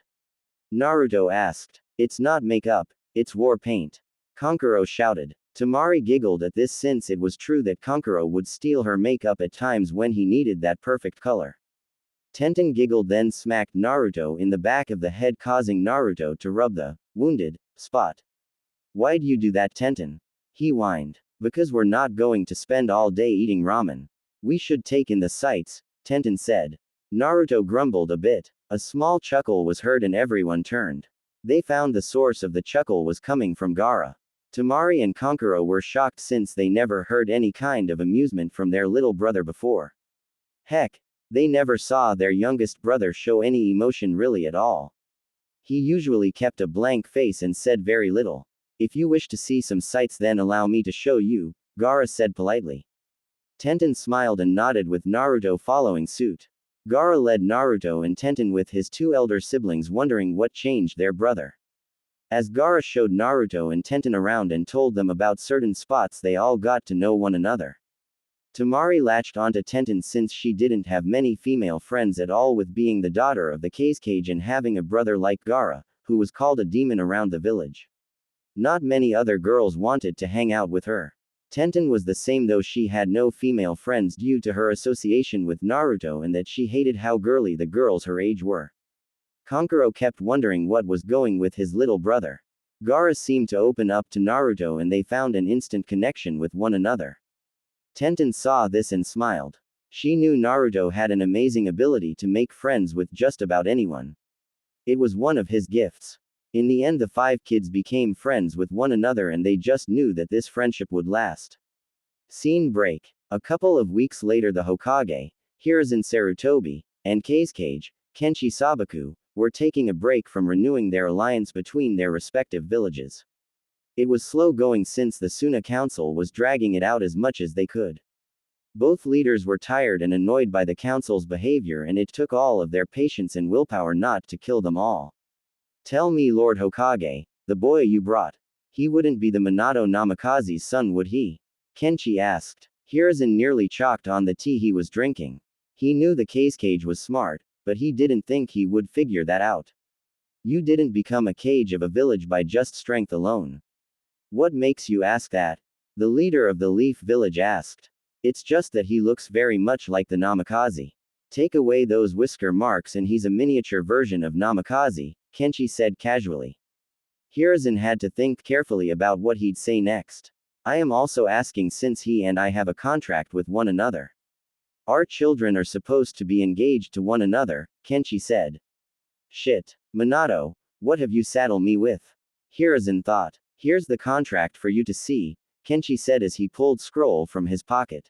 Naruto asked. It's not makeup, it's war paint. Kankuro shouted. Tamari giggled at this since it was true that Kankuro would steal her makeup at times when he needed that perfect color. Tenten giggled, then smacked Naruto in the back of the head, causing Naruto to rub the wounded spot. Why'd you do that, Tenten? He whined. Because we're not going to spend all day eating ramen. We should take in the sights, Tenten said. Naruto grumbled a bit. A small chuckle was heard and everyone turned. They found the source of the chuckle was coming from Gaara. Tamari and Kankuro were shocked since they never heard any kind of amusement from their little brother before. Heck, they never saw their youngest brother show any emotion really at all. He usually kept a blank face and said very little. If you wish to see some sights, then allow me to show you, Gaara said politely. Tenten smiled and nodded, with Naruto following suit. Gaara led Naruto and Tenten with his 2 elder siblings, wondering what changed their brother. As Gaara showed Naruto and Tenten around and told them about certain spots, they all got to know one another. Tamari latched onto Tenten since she didn't have many female friends at all, with being the daughter of the Cage and having a brother like Gaara, who was called a demon around the village. Not many other girls wanted to hang out with her. Tenten was the same, though she had no female friends due to her association with Naruto and that she hated how girly the girls her age were. Kankuro kept wondering what was going with his little brother. Gaara seemed to open up to Naruto and they found an instant connection with one another. Tenten saw this and smiled. She knew Naruto had an amazing ability to make friends with just about anyone. It was one of his gifts. In the end, the 5 kids became friends with one another and they just knew that this friendship would last. Scene break. A couple of weeks later, the Hokage, Hiruzen Sarutobi, and Cage, Kenshi Sabaku, were taking a break from renewing their alliance between their respective villages. It was slow going since the Suna Council was dragging it out as much as they could. Both leaders were tired and annoyed by the council's behavior, and it took all of their patience and willpower not to kill them all. Tell me, Lord Hokage, the boy you brought. He wouldn't be the Minato Namikaze's son, would he? Kenshi asked. Hiruzen nearly choked on the tea he was drinking. He knew the cage was smart, but he didn't think he would figure that out. You didn't become a cage of a village by just strength alone. What makes you ask that? The leader of the Leaf Village asked. It's just that he looks very much like the Namikaze. Take away those whisker marks and he's a miniature version of Namikaze, Kenshi said casually. Hiruzen had to think carefully about what he'd say next. I am also asking since he and I have a contract with one another. Our children are supposed to be engaged to one another, Kenshi said. Shit. Minato, what have you saddled me with? Hiruzen thought. Here's the contract for you to see, Kenshi said as he pulled scroll from his pocket.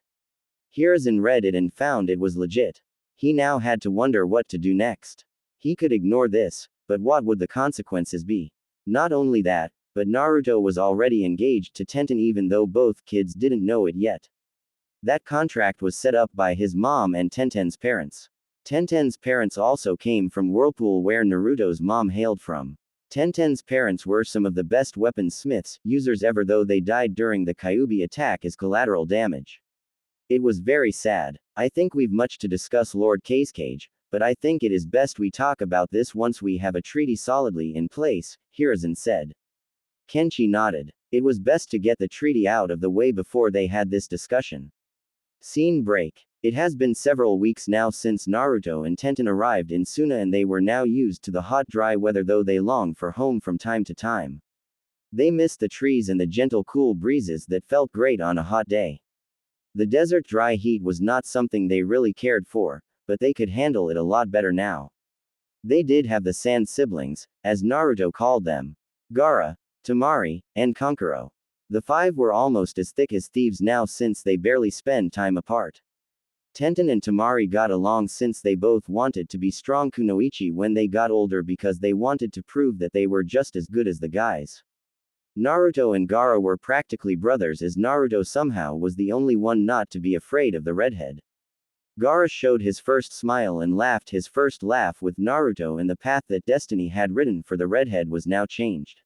Hiruzen read it and found it was legit. He now had to wonder what to do next. He could ignore this, but what would the consequences be? Not only that, but Naruto was already engaged to Tenten even though both kids didn't know it yet. That contract was set up by his mom and Tenten's parents. Tenten's parents also came from Whirlpool where Naruto's mom hailed from. Tenten's parents were some of the best weaponsmiths users ever though they died during the Kyuubi attack as collateral damage. It was very sad. I think we've much to discuss Lord Cage, but I think it is best we talk about this once we have a treaty solidly in place, Hiruzen said. Kenshi nodded. It was best to get the treaty out of the way before they had this discussion. Scene break. It has been several weeks now since Naruto and Tenten arrived in Suna and they were now used to the hot dry weather though they longed for home from time to time. They missed the trees and the gentle cool breezes that felt great on a hot day. The desert dry heat was not something they really cared for, but they could handle it a lot better now. They did have the sand siblings, as Naruto called them. Gaara, Temari, and Kankuro. The five were almost as thick as thieves now since they barely spend time apart. Tenten and Temari got along since they both wanted to be strong kunoichi when they got older because they wanted to prove that they were just as good as the guys. Naruto and Gaara were practically brothers as Naruto somehow was the only one not to be afraid of the redhead. Gaara showed his first smile and laughed his first laugh with Naruto and the path that destiny had written for the redhead was now changed.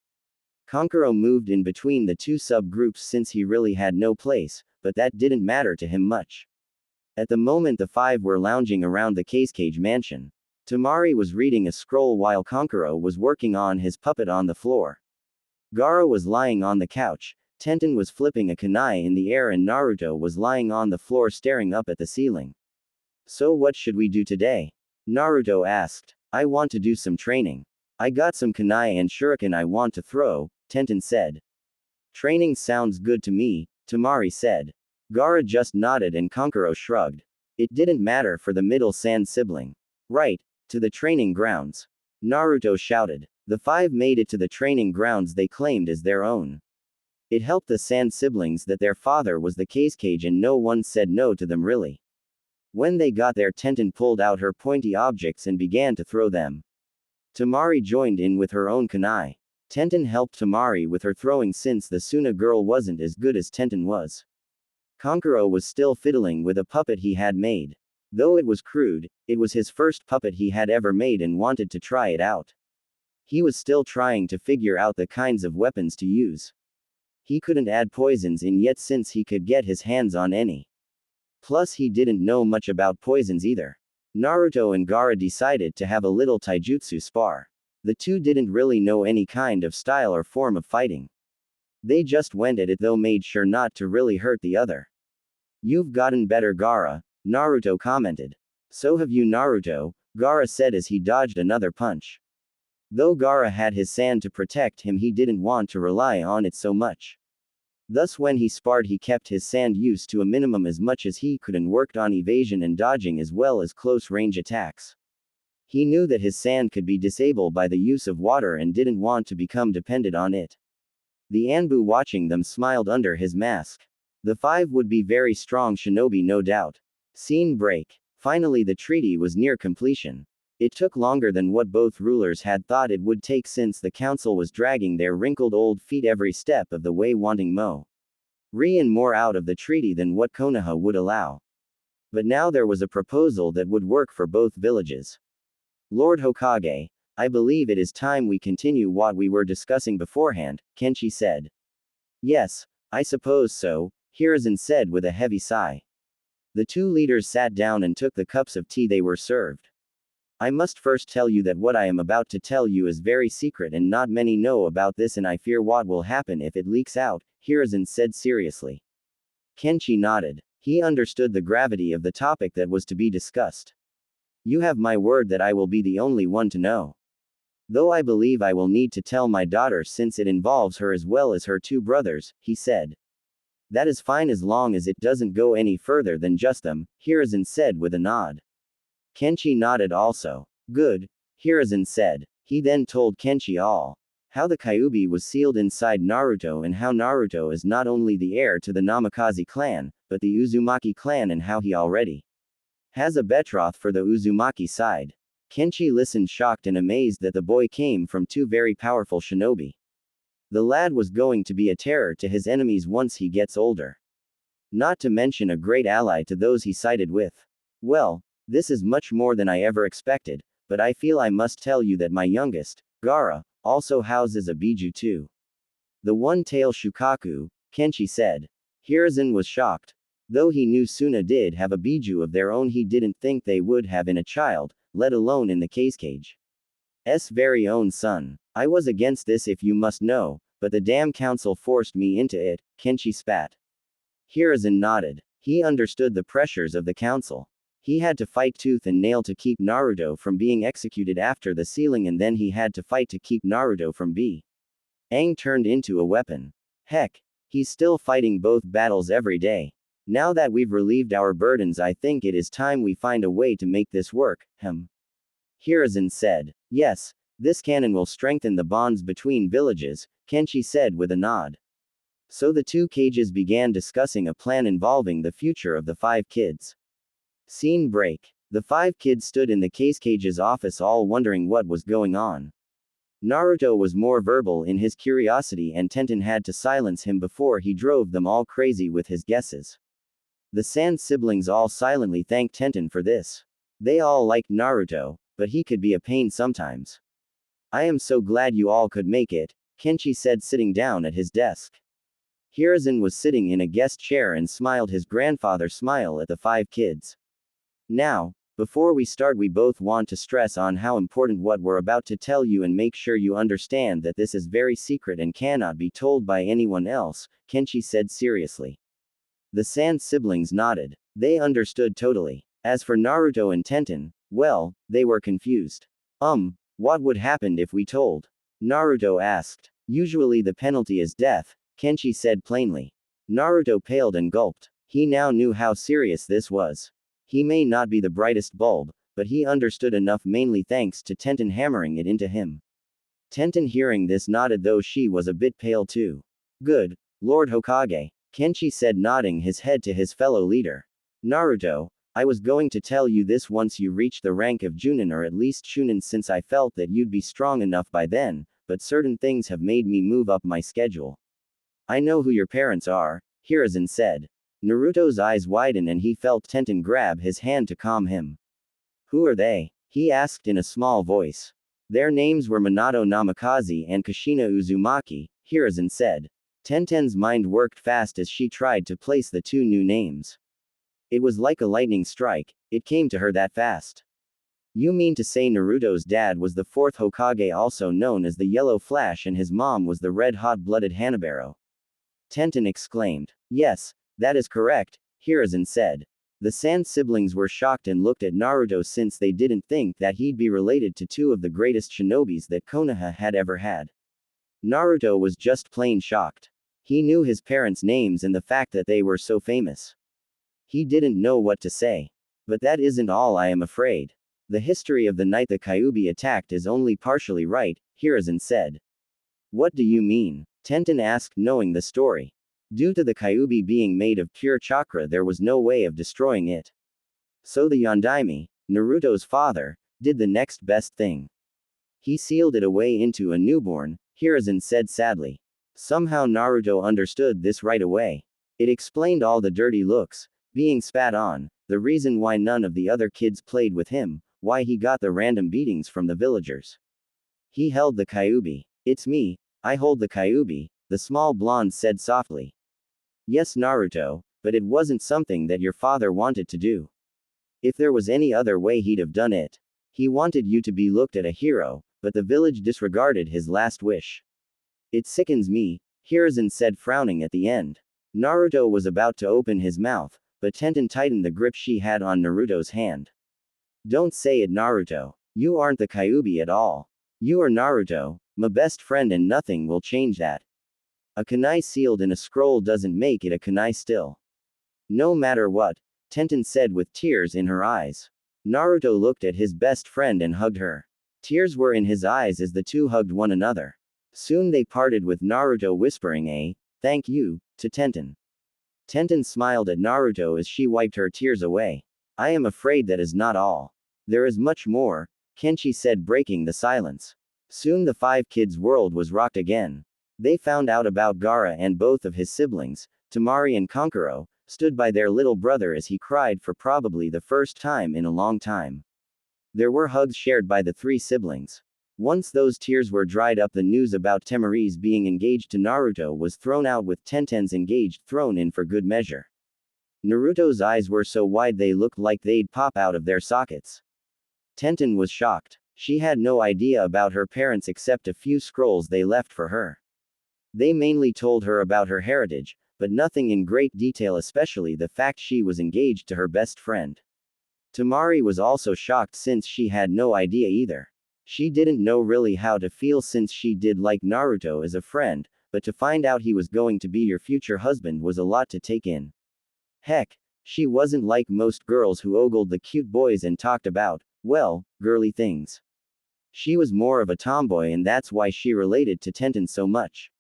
Kankuro moved in between the two subgroups since he really had no place, but that didn't matter to him much. At the moment the five were lounging around the cage mansion. Temari was reading a scroll while Kankuro was working on his puppet on the floor. Gaara was lying on the couch, Tenten was flipping a kunai in the air and Naruto was lying on the floor staring up at the ceiling. So what should we do today? Naruto asked. I want to do some training. I got some kunai and shuriken I want to throw, Tenten said. Training sounds good to me, Temari said. Gaara just nodded and Kankuro shrugged. It didn't matter for the middle sand sibling. Right, to the training grounds. Naruto shouted. The five made it to the training grounds they claimed as their own. It helped the sand siblings that their father was the cage and no one said no to them really. When they got there Tenten pulled out her pointy objects and began to throw them. Temari joined in with her own kunai. Tenten helped Temari with her throwing since the Suna girl wasn't as good as Tenten was. Kankuro was still fiddling with a puppet he had made. Though it was crude, it was his first puppet he had ever made and wanted to try it out. He was still trying to figure out the kinds of weapons to use. He couldn't add poisons in yet since he could get his hands on any. Plus he didn't know much about poisons either. Naruto and Gaara decided to have a little taijutsu spar. The two didn't really know any kind of style or form of fighting. They just went at it though made sure not to really hurt the other. You've gotten better Gaara, Naruto commented. So have you Naruto, Gaara said as he dodged another punch. Though Gaara had his sand to protect him he didn't want to rely on it so much. Thus when he sparred he kept his sand use to a minimum as much as he could and worked on evasion and dodging as well as close-range attacks. He knew that his sand could be disabled by the use of water and didn't want to become dependent on it. The Anbu watching them smiled under his mask. The five would be very strong shinobi no doubt. Scene break. Finally the treaty was near completion. It took longer than what both rulers had thought it would take since the council was dragging their wrinkled old feet every step of the way wanting more out of the treaty than what Konoha would allow. But now there was a proposal that would work for both villages. Lord Hokage, I believe it is time we continue what we were discussing beforehand, Kenshi said. Yes, I suppose so, Hiruzen said with a heavy sigh. The two leaders sat down and took the cups of tea they were served. I must first tell you that what I am about to tell you is very secret and not many know about this, and I fear what will happen if it leaks out, Hiruzen said seriously. Kenshi nodded. He understood the gravity of the topic that was to be discussed. You have my word that I will be the only one to know. Though I believe I will need to tell my daughter since it involves her as well as her two brothers, he said. That is fine as long as it doesn't go any further than just them, Hiruzen said with a nod. Kenshi nodded also. Good, Hiruzen said. He then told Kenshi all. How the Kyuubi was sealed inside Naruto and how Naruto is not only the heir to the Namikaze clan, but the Uzumaki clan, and how he already has a betroth for the Uzumaki side. Kenshi listened shocked and amazed that the boy came from two very powerful shinobi. The lad was going to be a terror to his enemies once he gets older. Not to mention a great ally to those he sided with. Well, this is much more than I ever expected, but I feel I must tell you that my youngest, Gaara, also houses a biju too. The one-tail Shukaku, Kenshi said. Hiruzen was shocked. Though he knew Suna did have a biju of their own, he didn't think they would have in a child, let alone in the Casecage's very own son. I was against this if you must know, but the damn council forced me into it, Kenshi spat. Hiruzen nodded. He understood the pressures of the council. He had to fight tooth and nail to keep Naruto from being executed after the sealing, and then he had to fight to keep Naruto from being turned into a weapon. Heck, he's still fighting both battles every day. Now that we've relieved our burdens, I think it is time we find a way to make this work, Hiruzen said. Yes, this cannon will strengthen the bonds between villages, Kenshi said with a nod. So the two cages began discussing a plan involving the future of the 5 kids. Scene break. The 5 kids stood in the Casecage's office all wondering what was going on. Naruto was more verbal in his curiosity, and Tenten had to silence him before he drove them all crazy with his guesses. The Sand siblings all silently thanked Tenten for this. They all liked Naruto, but he could be a pain sometimes. I am so glad you all could make it, Kenshi said sitting down at his desk. Hiruzen was sitting in a guest chair and smiled his grandfather smile at the 5 kids. Now, before we start, we both want to stress on how important what we're about to tell you and make sure you understand that this is very secret and cannot be told by anyone else, Kenshi said seriously. The Sand siblings nodded. They understood totally. As for Naruto and Tenten, well, they were confused. What would happen if we told? Naruto asked. Usually the penalty is death, Kenshi said plainly. Naruto paled and gulped. He now knew how serious this was. He may not be the brightest bulb, but he understood enough, mainly thanks to Tenten hammering it into him. Tenten hearing this nodded, though she was a bit pale too. Good, Lord Hokage, Kenshi said, nodding his head to his fellow leader. Naruto, I was going to tell you this once you reached the rank of Junin, or at least Shunin, since I felt that you'd be strong enough by then, but certain things have made me move up my schedule. I know who your parents are, Hiruzen said. Naruto's eyes widened and he felt Tenten grab his hand to calm him. Who are they? He asked in a small voice. Their names were Minato Namikaze and Kushina Uzumaki, Hiruzen said. Tenten's mind worked fast as she tried to place the two new names. It was like a lightning strike, it came to her that fast. You mean to say Naruto's dad was the 4th Hokage, also known as the Yellow Flash, and his mom was the red hot-blooded Hanabaro? Tenten exclaimed. Yes, that is correct, Hiruzen said. The Sand siblings were shocked and looked at Naruto, since they didn't think that he'd be related to two of the greatest shinobis that Konoha had ever had. Naruto was just plain shocked. He knew his parents' names and the fact that they were so famous. He didn't know what to say. But that isn't all, I am afraid. The history of the night the Kyuubi attacked is only partially right, Hiruzen said. What do you mean? Tenten asked, knowing the story. Due to the Kyuubi being made of pure chakra, there was no way of destroying it. So the Yondaime, Naruto's father, did the next best thing. He sealed it away into a newborn, Hiruzen said sadly. Somehow Naruto understood this right away. It explained all the dirty looks, being spat on, the reason why none of the other kids played with him, why he got the random beatings from the villagers. He held the Kyuubi. It's me, I hold the Kyuubi, the small blonde said softly. Yes, Naruto, but it wasn't something that your father wanted to do. If there was any other way he'd have done it. He wanted you to be looked at a hero, but the village disregarded his last wish. It sickens me, Hiruzen said frowning at the end. Naruto was about to open his mouth, but Tenten tightened the grip she had on Naruto's hand. Don't say it, Naruto. You aren't the Kyuubi at all. You are Naruto, my best friend, and nothing will change that. A kunai sealed in a scroll doesn't make it a kunai still. No matter what, Tenten said with tears in her eyes. Naruto looked at his best friend and hugged her. Tears were in his eyes as the two hugged one another. Soon they parted with Naruto whispering a thank you to Tenten. Tenten smiled at Naruto as she wiped her tears away. I am afraid that is not all. There is much more, Kenshi said, breaking the silence. Soon the five kids' world was rocked again. They found out about Gaara, and both of his siblings, Temari and Kankuro, stood by their little brother as he cried for probably the first time in a long time. There were hugs shared by the three siblings. Once those tears were dried up, the news about Temari's being engaged to Naruto was thrown out, with Tenten's engaged thrown in for good measure. Naruto's eyes were so wide they looked like they'd pop out of their sockets. Tenten was shocked. She had no idea about her parents except a few scrolls they left for her. They mainly told her about her heritage, but nothing in great detail, especially the fact she was engaged to her best friend. Temari was also shocked since she had no idea either. She didn't know really how to feel since she did like Naruto as a friend, but to find out he was going to be your future husband was a lot to take in. Heck, she wasn't like most girls who ogled the cute boys and talked about, well, girly things. She was more of a tomboy, and that's why she related to Tenten so much.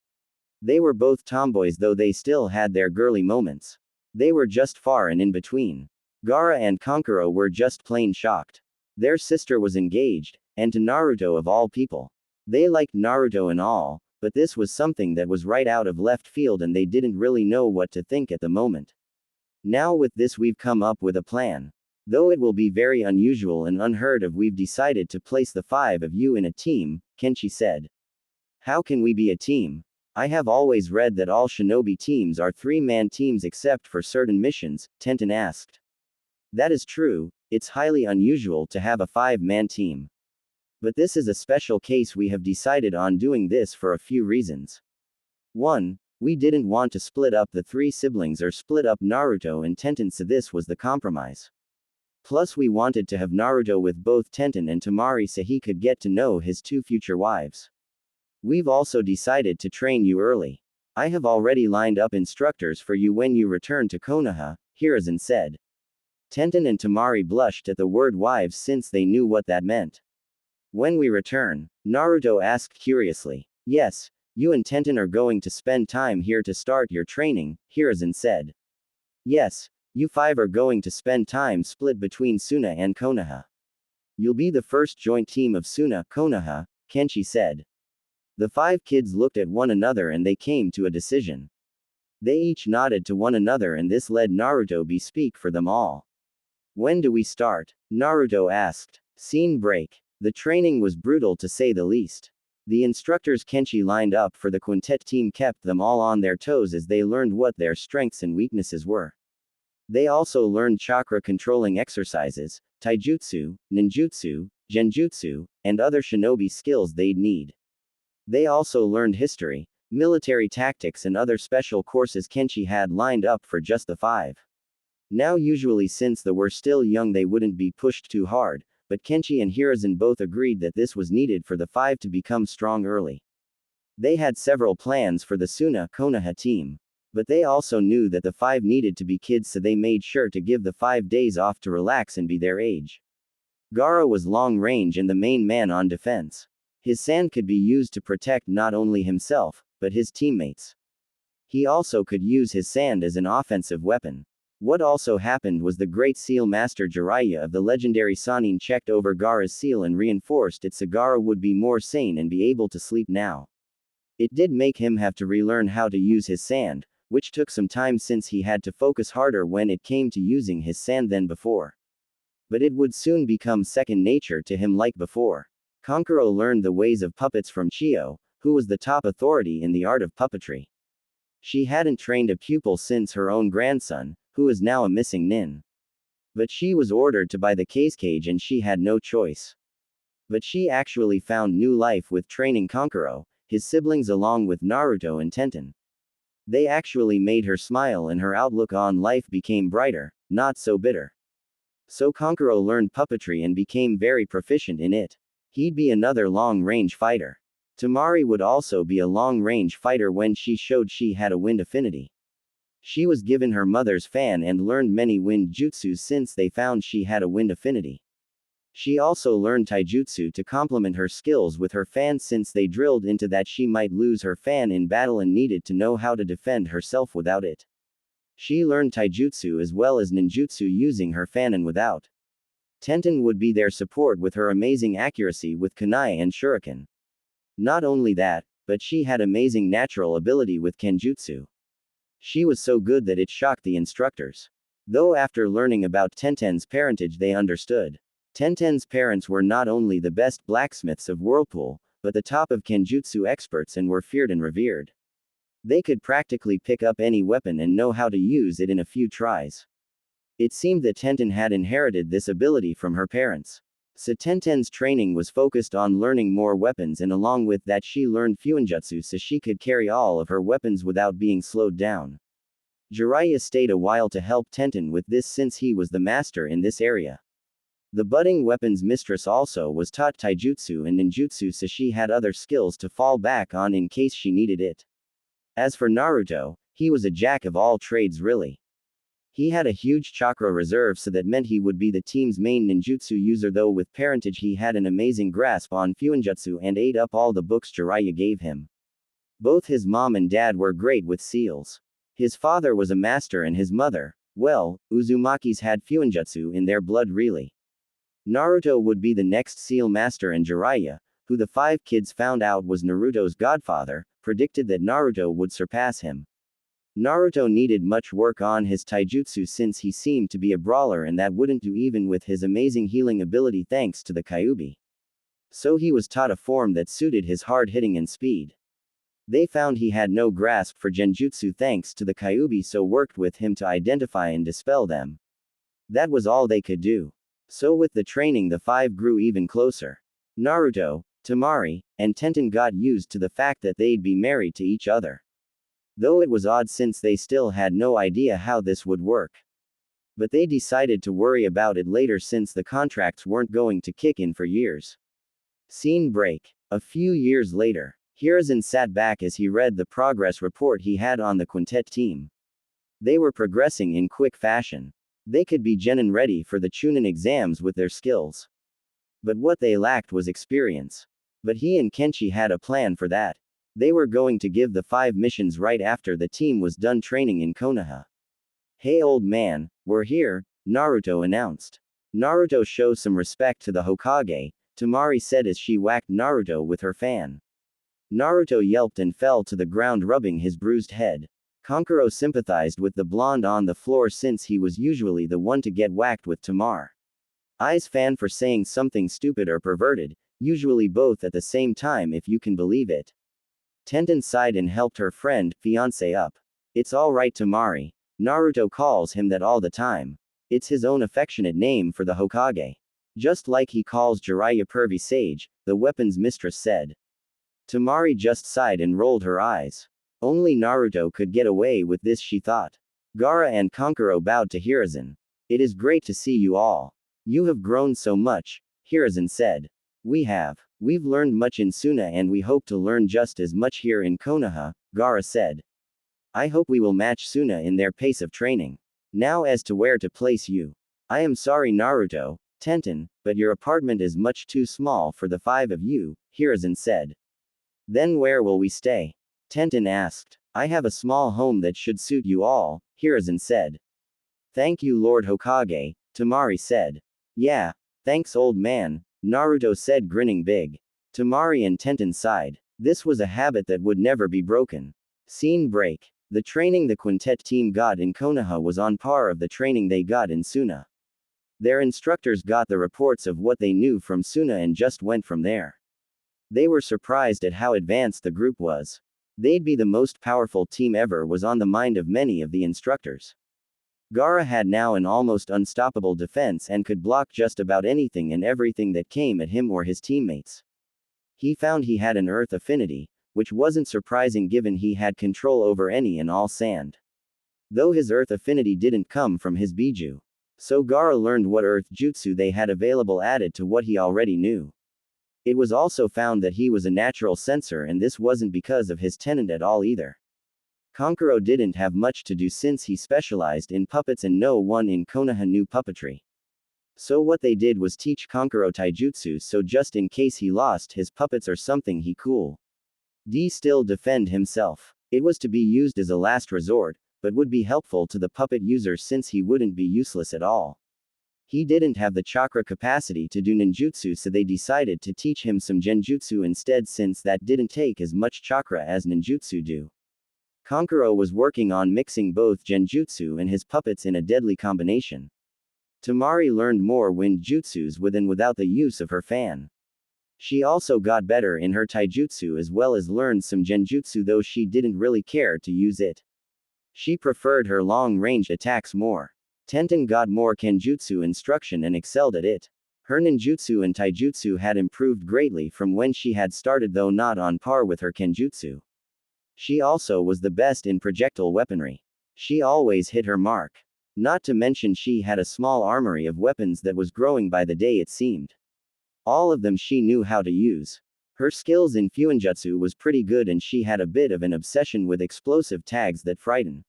They were both tomboys, though they still had their girly moments. They were just far and in between. Gaara and Kankuro were just plain shocked. Their sister was engaged, and to Naruto of all people. They liked Naruto and all, but this was something that was right out of left field and they didn't really know what to think at the moment. Now with this we've come up with a plan. Though it will be very unusual and unheard of, we've decided to place the five of you in a team, Kenshi said. How can we be a team? I have always read that all shinobi teams are three-man teams except for certain missions, Tenten asked. That is true, it's highly unusual to have a five-man team. But this is a special case. We have decided on doing this for a few reasons. 1. We didn't want to split up the three siblings or split up Naruto and Tenten, so this was the compromise. Plus we wanted to have Naruto with both Tenten and Temari so he could get to know his two future wives. We've also decided to train you early. I have already lined up instructors for you when you return to Konoha, Hiruzen said. Tenten and Temari blushed at the word wives since they knew what that meant. When we return? Naruto asked curiously. Yes, you and Tenten are going to spend time here to start your training, Hiruzen said. Yes, you five are going to spend time split between Suna and Konoha. You'll be the first joint team of Suna, Konoha, Kenshi said. The five kids looked at one another and they came to a decision. They each nodded to one another and this led Naruto to speak for them all. When do we start? Naruto asked. Scene break. The training was brutal to say the least. The instructors Kenshi lined up for the quintet team kept them all on their toes as they learned what their strengths and weaknesses were. They also learned chakra controlling exercises, taijutsu, ninjutsu, genjutsu, and other shinobi skills they'd need. They also learned history, military tactics, and other special courses Kenshi had lined up for just the five. Now usually since they were still young they wouldn't be pushed too hard, but Kenshi and Hiruzen both agreed that this was needed for the five to become strong early. They had several plans for the Suna Konoha team. But they also knew that the five needed to be kids, so they made sure to give the 5 days off to relax and be their age. Gaara was long range and the main man on defense. His sand could be used to protect not only himself, but his teammates. He also could use his sand as an offensive weapon. What also happened was the great seal master Jiraiya of the legendary Sannin checked over Gaara's seal and reinforced it so Gaara would be more sane and be able to sleep now. It did make him have to relearn how to use his sand, which took some time since he had to focus harder when it came to using his sand than before. But it would soon become second nature to him like before. Kankuro learned the ways of puppets from Chio, who was the top authority in the art of puppetry. She hadn't trained a pupil since her own grandson, who is now a missing nin. But she was ordered to buy the cage and she had no choice. But she actually found new life with training Kankuro, his siblings along with Naruto and Tenten. They actually made her smile and her outlook on life became brighter, not so bitter. So Kankuro learned puppetry and became very proficient in it. He'd be another long-range fighter. Tamari would also be a long-range fighter when she showed she had a wind affinity. She was given her mother's fan and learned many wind jutsus since they found she had a wind affinity. She also learned taijutsu to complement her skills with her fan since they drilled into that she might lose her fan in battle and needed to know how to defend herself without it. She learned taijutsu as well as ninjutsu using her fan and without. Tenten would be their support with her amazing accuracy with kunai and shuriken. Not only that, but she had amazing natural ability with kenjutsu. She was so good that it shocked the instructors. Though after learning about Tenten's parentage they understood. Tenten's parents were not only the best blacksmiths of Whirlpool, but the top of kenjutsu experts and were feared and revered. They could practically pick up any weapon and know how to use it in a few tries. It seemed that Tenten had inherited this ability from her parents. So Tenten's training was focused on learning more weapons and along with that she learned fuinjutsu so she could carry all of her weapons without being slowed down. Jiraiya stayed a while to help Tenten with this since he was the master in this area. The budding weapons mistress also was taught taijutsu and ninjutsu so she had other skills to fall back on in case she needed it. As for Naruto, he was a jack of all trades really. He had a huge chakra reserve so that meant he would be the team's main ninjutsu user though with parentage he had an amazing grasp on fuinjutsu and ate up all the books Jiraiya gave him. Both his mom and dad were great with seals. His father was a master and his mother, well, Uzumaki's had fuinjutsu in their blood really. Naruto would be the next seal master and Jiraiya, who the 5 kids found out was Naruto's godfather, predicted that Naruto would surpass him. Naruto needed much work on his taijutsu since he seemed to be a brawler and that wouldn't do even with his amazing healing ability thanks to the Kyuubi. So he was taught a form that suited his hard hitting and speed. They found he had no grasp for genjutsu thanks to the Kyuubi so worked with him to identify and dispel them. That was all they could do. So with the training the 5 grew even closer. Naruto, Tamari, and Tenten got used to the fact that they'd be married to each other. Though it was odd since they still had no idea how this would work. But they decided to worry about it later since the contracts weren't going to kick in for years. Scene break. A few years later, Hiruzen sat back as he read the progress report he had on the quintet team. They were progressing in quick fashion. They could be genin ready for the Chunin exams with their skills. But what they lacked was experience. But he and Kenshi had a plan for that. They were going to give the 5 missions right after the team was done training in Konoha. Hey old man, we're here, Naruto announced. Naruto show some respect to the Hokage, Tamari said as she whacked Naruto with her fan. Naruto yelped and fell to the ground rubbing his bruised head. Kankuro sympathized with the blonde on the floor since he was usually the one to get whacked with Tamar. I's fan for saying something stupid or perverted, usually both at the same time if you can believe it. Tenten sighed and helped her friend, fiancé up. It's alright Tamari. Naruto calls him that all the time. It's his own affectionate name for the Hokage. Just like he calls Jiraiya pervy sage, the weapons mistress said. Tamari just sighed and rolled her eyes. Only Naruto could get away with this she thought. Gaara and Kankuro bowed to Hiruzen. It is great to see you all. You have grown so much, Hiruzen said. We've learned much in Suna and we hope to learn just as much here in Konoha, Gaara said. I hope we will match Suna in their pace of training. Now as to where to place you. I am sorry Naruto, Tenten, but your apartment is much too small for the 5 of you, Hiruzen said. Then where will we stay? Tenten asked. I have a small home that should suit you all, Hiruzen said. Thank you Lord Hokage, Tamari said. Yeah, thanks old man, Naruto said grinning big. Tamari and Tenten sighed. This was a habit that would never be broken. Scene break. The training the quintet team got in Konoha was on par of the training they got in Suna. Their instructors got the reports of what they knew from Suna and just went from there. They were surprised at how advanced the group was. They'd be the most powerful team ever was on the mind of many of the instructors. Gaara had now an almost unstoppable defense and could block just about anything and everything that came at him or his teammates. He found he had an earth affinity, which wasn't surprising given he had control over any and all sand. Though his earth affinity didn't come from his Biju. So Gaara learned what earth jutsu they had available added to what he already knew. It was also found that he was a natural sensor and this wasn't because of his tenant at all either. Kankuro didn't have much to do since he specialized in puppets and no one in Konoha knew puppetry. So what they did was teach Kankuro taijutsu so just in case he lost his puppets or something he could still defend himself. It was to be used as a last resort, but would be helpful to the puppet user since he wouldn't be useless at all. He didn't have the chakra capacity to do ninjutsu so they decided to teach him some genjutsu instead since that didn't take as much chakra as ninjutsu do. Kankuro was working on mixing both genjutsu and his puppets in a deadly combination. Tamari learned more wind jutsus with and without the use of her fan. She also got better in her taijutsu as well as learned some genjutsu though she didn't really care to use it. She preferred her long-range attacks more. Tenten got more kenjutsu instruction and excelled at it. Her ninjutsu and taijutsu had improved greatly from when she had started though not on par with her kenjutsu. She also was the best in projectile weaponry. She always hit her mark. Not to mention she had a small armory of weapons that was growing by the day it seemed. All of them she knew how to use. Her skills in fuinjutsu was pretty good and she had a bit of an obsession with explosive tags that frighten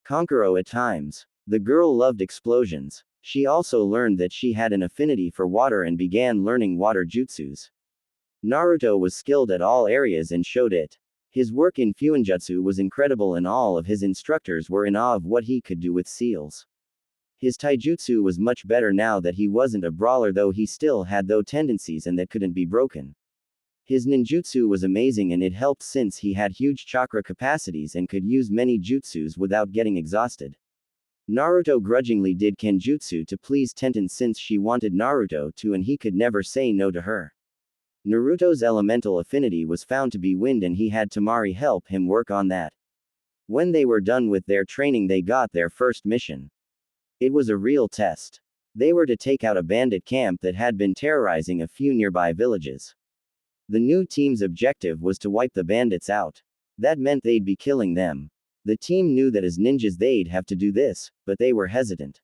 Kankuro at times. The girl loved explosions. She also learned that she had an affinity for water and began learning water jutsus. Naruto was skilled at all areas and showed it. His work in fuinjutsu was incredible and all of his instructors were in awe of what he could do with seals. His taijutsu was much better now that he wasn't a brawler though he still had those tendencies and that couldn't be broken. His ninjutsu was amazing and it helped since he had huge chakra capacities and could use many jutsus without getting exhausted. Naruto grudgingly did kenjutsu to please Tenten since she wanted Naruto to and he could never say no to her. Naruto's elemental affinity was found to be wind and he had Tamari help him work on that. When they were done with their training they got their first mission. It was a real test. They were to take out a bandit camp that had been terrorizing a few nearby villages. The new team's objective was to wipe the bandits out. That meant they'd be killing them. The team knew that as ninjas they'd have to do this, but they were hesitant.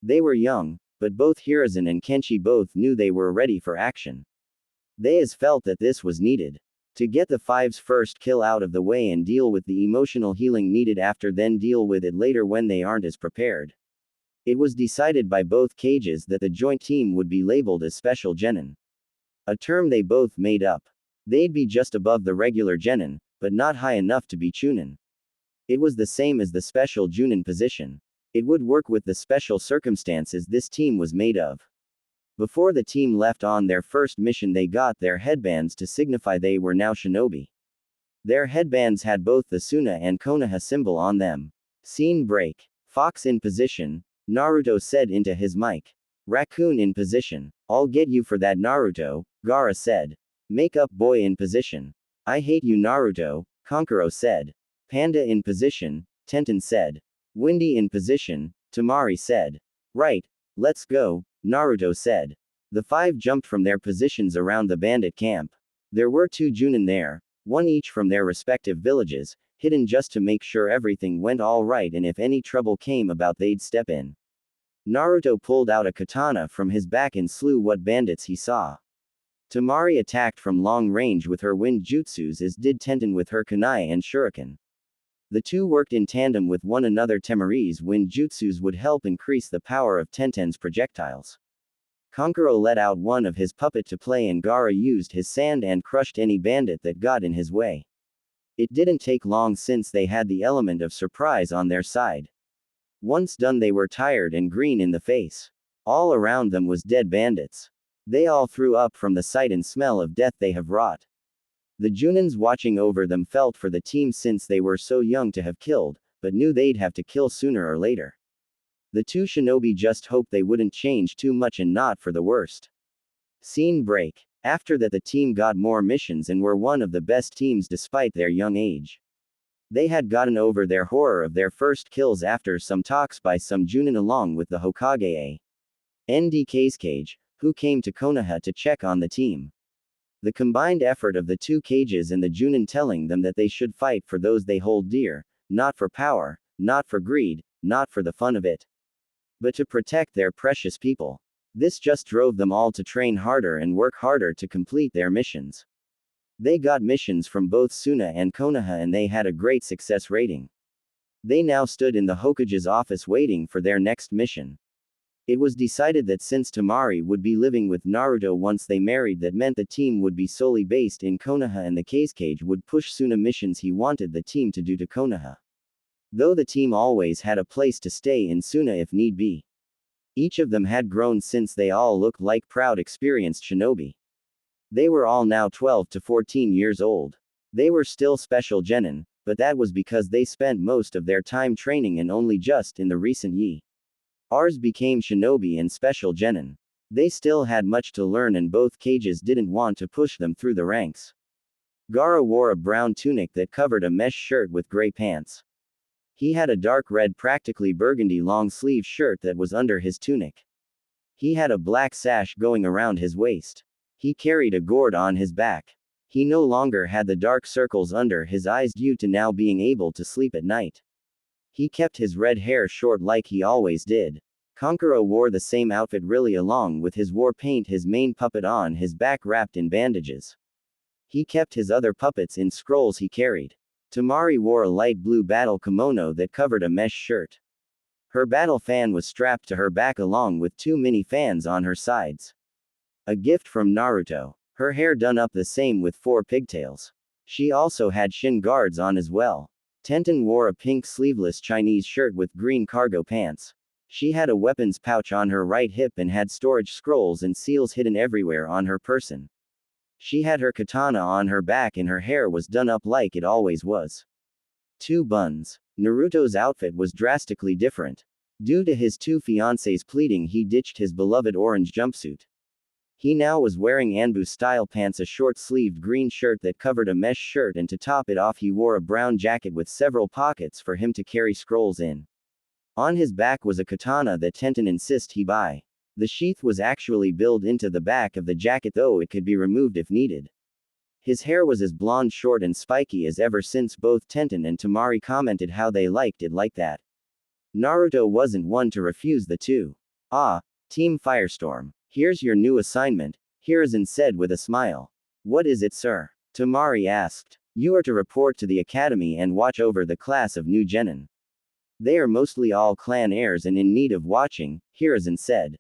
They were young, but both Hiruzen and Kenshi both knew they were ready for action. They as felt that this was needed. To get the Five's first kill out of the way and deal with the emotional healing needed after then deal with it later when they aren't as prepared. It was decided by both cages that the joint team would be labeled as Special Genin. A term they both made up. They'd be just above the regular Genin, but not high enough to be Chunin. It was the same as the Special Junin position. It would work with the special circumstances this team was made of. Before the team left on their first mission they got their headbands to signify they were now shinobi. Their headbands had both the Suna and Konoha symbol on them. Scene break. Fox in position, Naruto said into his mic. Raccoon in position. I'll get you for that Naruto, Gaara said. Makeup boy in position. I hate you Naruto, Kankuro said. Panda in position, Tenten said. Windy in position, Tamari said. Right, let's go, Naruto said. The five jumped from their positions around the bandit camp. There were 2 Junin there, one each from their respective villages, hidden just to make sure everything went all right and if any trouble came about they'd step in. Naruto pulled out a katana from his back and slew what bandits he saw. Tamari attacked from long range with her wind jutsus as did Tenten with her kunai and shuriken. The two worked in tandem with one another. Tamari's wind jutsus would help increase the power of Tenten's projectiles. Kankuro let out one of his puppet to play and Gaara used his sand and crushed any bandit that got in his way. It didn't take long since they had the element of surprise on their side. Once done they were tired and green in the face. All around them was dead bandits. They all threw up from the sight and smell of death they have wrought. The Junins watching over them felt for the team since they were so young to have killed, but knew they'd have to kill sooner or later. The two shinobi just hoped they wouldn't change too much and not for the worst. Scene break. After that, the team got more missions and were one of the best teams despite their young age. They had gotten over their horror of their first kills after some talks by some Junin along with the Hokage A.N.D. Kage, who came to Konoha to check on the team. The combined effort of the two Kages and the Junin telling them that they should fight for those they hold dear, not for power, not for greed, not for the fun of it, but to protect their precious people. This just drove them all to train harder and work harder to complete their missions. They got missions from both Suna and Konoha and they had a great success rating. They now stood in the Hokage's office waiting for their next mission. It was decided that since Temari would be living with Naruto once they married, that meant the team would be solely based in Konoha and the Kage would push Suna missions he wanted the team to do to Konoha. Though the team always had a place to stay in Suna if need be. Each of them had grown since they all looked like proud experienced shinobi. They were all now 12 to 14 years old. They were still special genin, but that was because they spent most of their time training and only just in the recent years became shinobi and special genin. They still had much to learn and both Kages didn't want to push them through the ranks. Gaara wore a brown tunic that covered a mesh shirt with gray pants. He had a dark red, practically burgundy long-sleeve shirt that was under his tunic. He had a black sash going around his waist. He carried a gourd on his back. He no longer had the dark circles under his eyes due to now being able to sleep at night. He kept his red hair short like he always did. Kankuro wore the same outfit really along with his war paint, his main puppet on his back wrapped in bandages. He kept his other puppets in scrolls he carried. Temari wore a light blue battle kimono that covered a mesh shirt. Her battle fan was strapped to her back along with two mini fans on her sides. A gift from Naruto. Her hair done up the same with 4 pigtails. She also had shin guards on as well. Tenten wore a pink sleeveless Chinese shirt with green cargo pants. She had a weapons pouch on her right hip and had storage scrolls and seals hidden everywhere on her person. She had her katana on her back and her hair was done up like it always was. 2 buns. Naruto's outfit was drastically different. Due to his 2 fiancées pleading, he ditched his beloved orange jumpsuit. He now was wearing Anbu-style pants, a short-sleeved green shirt that covered a mesh shirt, and to top it off he wore a brown jacket with several pockets for him to carry scrolls in. On his back was a katana that Tenten insisted he buy. The sheath was actually built into the back of the jacket, though it could be removed if needed. His hair was as blonde, short and spiky as ever since both Tenten and Temari commented how they liked it like that. Naruto wasn't one to refuse the two. "Ah, Team Firestorm. Here's your new assignment," Hiruzen said with a smile. "What is it, sir?" Temari asked. "You are to report to the academy and watch over the class of new genin. They are mostly all clan heirs and in need of watching," Hiruzen said.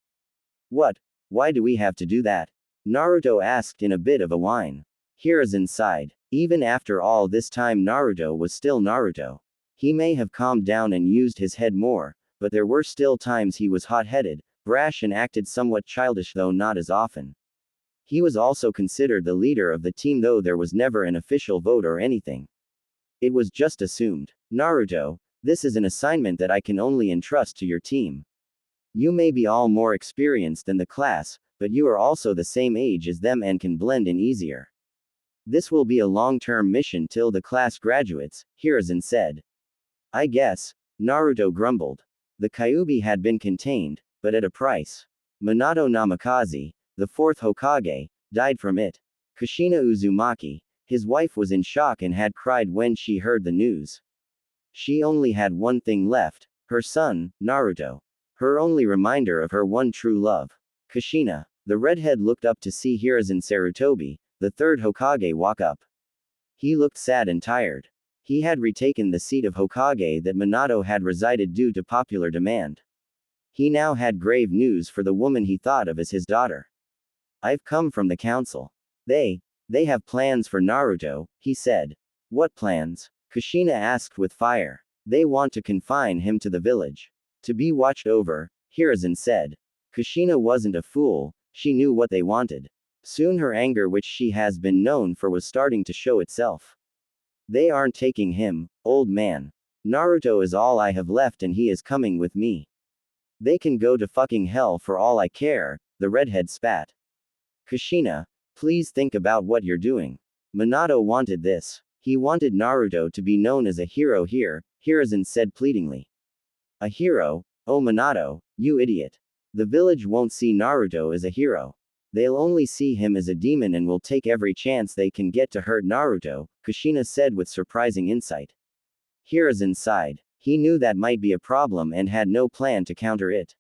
"What? Why do we have to do that?" Naruto asked in a bit of a whine. Hiruzen sighed. Even after all this time, Naruto was still Naruto. He may have calmed down and used his head more, but there were still times he was hot-headed, brash and acted somewhat childish, though not as often. He was also considered the leader of the team, though there was never an official vote or anything. It was just assumed. "Naruto, this is an assignment that I can only entrust to your team. You may be all more experienced than the class, but you are also the same age as them and can blend in easier. This will be a long-term mission till the class graduates," Hiruzen said. "I guess," Naruto grumbled. The Kyuubi had been contained, but at a price. Minato Namikaze, the 4th Hokage, died from it. Kushina Uzumaki, his wife, was in shock and had cried when she heard the news. She only had one thing left, her son, Naruto. Her only reminder of her one true love. Kushina. The redhead looked up to see Hiruzen Sarutobi, the 3rd Hokage, walk up. He looked sad and tired. He had retaken the seat of Hokage that Minato had resided due to popular demand. He now had grave news for the woman he thought of as his daughter. "I've come from the council. They have plans for Naruto," he said. "What plans?" Kushina asked with fire. "They want to confine him to the village. To be watched over," Hiruzen said. Kushina wasn't a fool, she knew what they wanted. Soon her anger, which she has been known for, was starting to show itself. "They aren't taking him, old man. Naruto is all I have left and he is coming with me." They can go to fucking hell for all I care, the redhead spat. Kushina, please think about what you're doing. Minato wanted this. He wanted Naruto to be known as a hero here, Hiruzen said pleadingly. A hero? Oh Minato, you idiot. The village won't see Naruto as a hero. They'll only see him as a demon and will take every chance they can get to hurt Naruto, Kushina said with surprising insight. Hiruzen sighed. He knew that might be a problem and had no plan to counter it.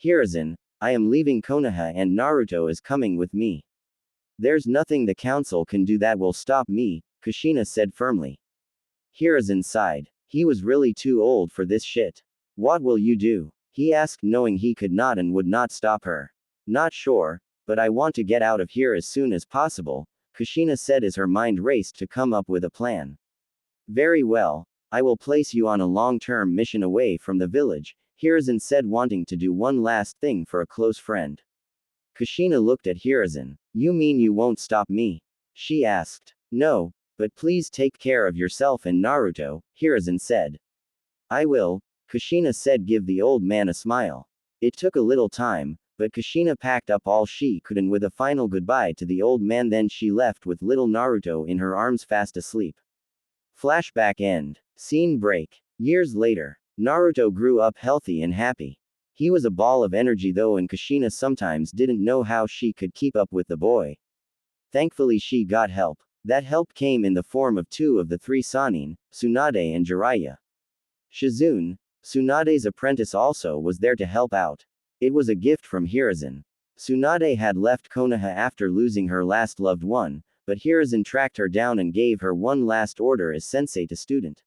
Hiruzen, I am leaving Konoha and Naruto is coming with me. There's nothing the council can do that will stop me, Kushina said firmly. Hiruzen sighed. He was really too old for this shit. What will you do? He asked, knowing he could not and would not stop her. Not sure, but I want to get out of here as soon as possible, Kushina said as her mind raced to come up with a plan. Very well, I will place you on a long-term mission away from the village, Hiruzen said, wanting to do one last thing for a close friend. Kushina looked at Hiruzen. You mean you won't stop me? She asked. No, but please take care of yourself and Naruto, Hiruzen said. I will, Kushina said, give the old man a smile. It took a little time, but Kushina packed up all she could and with a final goodbye to the old man then she left with little Naruto in her arms fast asleep. Flashback end. Scene break. Years later, Naruto grew up healthy and happy. He was a ball of energy though and Kushina sometimes didn't know how she could keep up with the boy. Thankfully she got help. That help came in the form of two of the three Sannin, Tsunade and Jiraiya. Shizune, Tsunade's apprentice, also was there to help out. It was a gift from Hiruzen. Tsunade had left Konoha after losing her last loved one, but Hiruzen tracked her down and gave her one last order as sensei to student.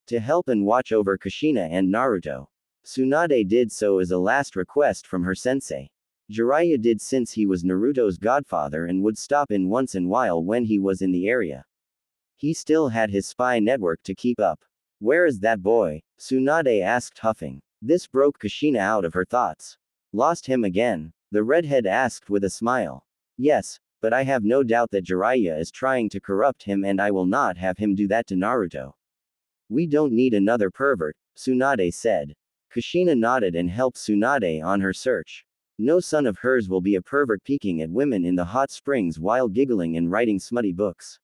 To help and watch over Kushina and Naruto. Tsunade did so as a last request from her sensei. Jiraiya did since he was Naruto's godfather and would stop in once in a while when he was in the area. He still had his spy network to keep up. Where is that boy? Tsunade asked, huffing. This broke Kushina out of her thoughts. Lost him again? The redhead asked with a smile. Yes, but I have no doubt that Jiraiya is trying to corrupt him and I will not have him do that to Naruto. We don't need another pervert, Tsunade said. Kushina nodded and helped Tsunade on her search. No son of hers will be a pervert peeking at women in the hot springs while giggling and writing smutty books.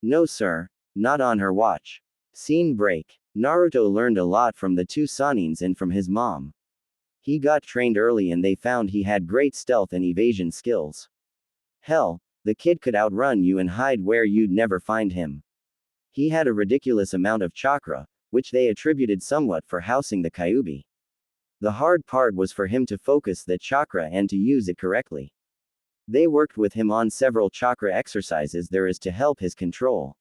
No sir, not on her watch. Scene break. Naruto learned a lot from the two Sannins and from his mom. He got trained early and they found he had great stealth and evasion skills. Hell, the kid could outrun you and hide where you'd never find him. He had a ridiculous amount of chakra, which they attributed somewhat for housing the Kyuubi. The hard part was for him to focus that chakra and to use it correctly. They worked with him on several chakra exercises there is to help his control.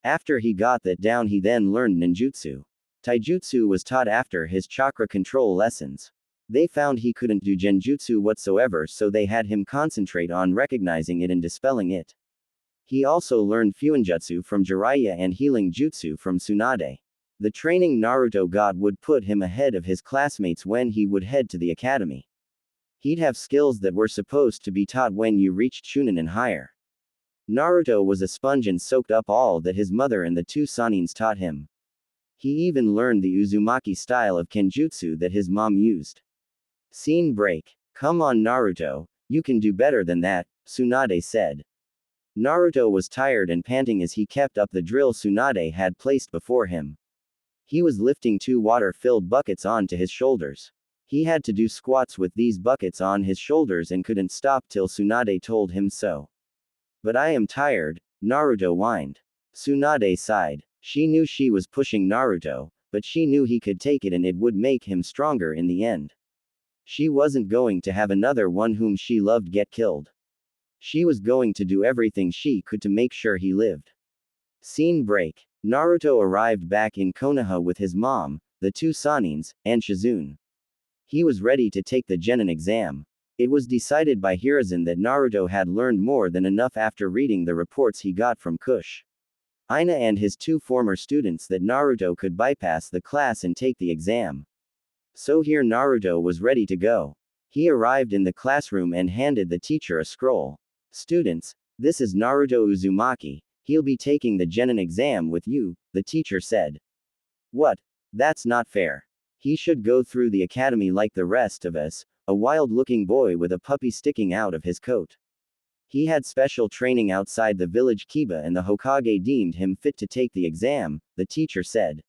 After he got that down he then learned ninjutsu. Taijutsu was taught after his chakra control lessons. They found he couldn't do genjutsu whatsoever so they had him concentrate on recognizing it and dispelling it. He also learned fuinjutsu from Jiraiya and healing jutsu from Tsunade. The training Naruto got would put him ahead of his classmates when he would head to the academy. He'd have skills that were supposed to be taught when you reached Chunin and higher. Naruto was a sponge and soaked up all that his mother and the two Sannins taught him. He even learned the Uzumaki style of kenjutsu that his mom used. Scene break. Come on Naruto, you can do better than that, Tsunade said. Naruto was tired and panting as he kept up the drill Tsunade had placed before him. He was lifting two water-filled buckets onto his shoulders. He had to do squats with these buckets on his shoulders and couldn't stop till Tsunade told him so. But I am tired, Naruto whined. Tsunade sighed. She knew she was pushing Naruto, but she knew he could take it and it would make him stronger in the end. She wasn't going to have another one whom she loved get killed. She was going to do everything she could to make sure he lived. Scene break. Naruto arrived back in Konoha with his mom, the two Sannins, and Shizune. He was ready to take the Genin exam. It was decided by Hiruzen that Naruto had learned more than enough after reading the reports he got from Kush, Ina and his two former students that Naruto could bypass the class and take the exam. So here Naruto was ready to go. He arrived in the classroom and handed the teacher a scroll. Students, this is Naruto Uzumaki, he'll be taking the Genin exam with you, the teacher said. What? That's not fair. He should go through the academy like the rest of us, a wild-looking boy with a puppy sticking out of his coat. He had special training outside the village Kiba and the Hokage deemed him fit to take the exam, the teacher said.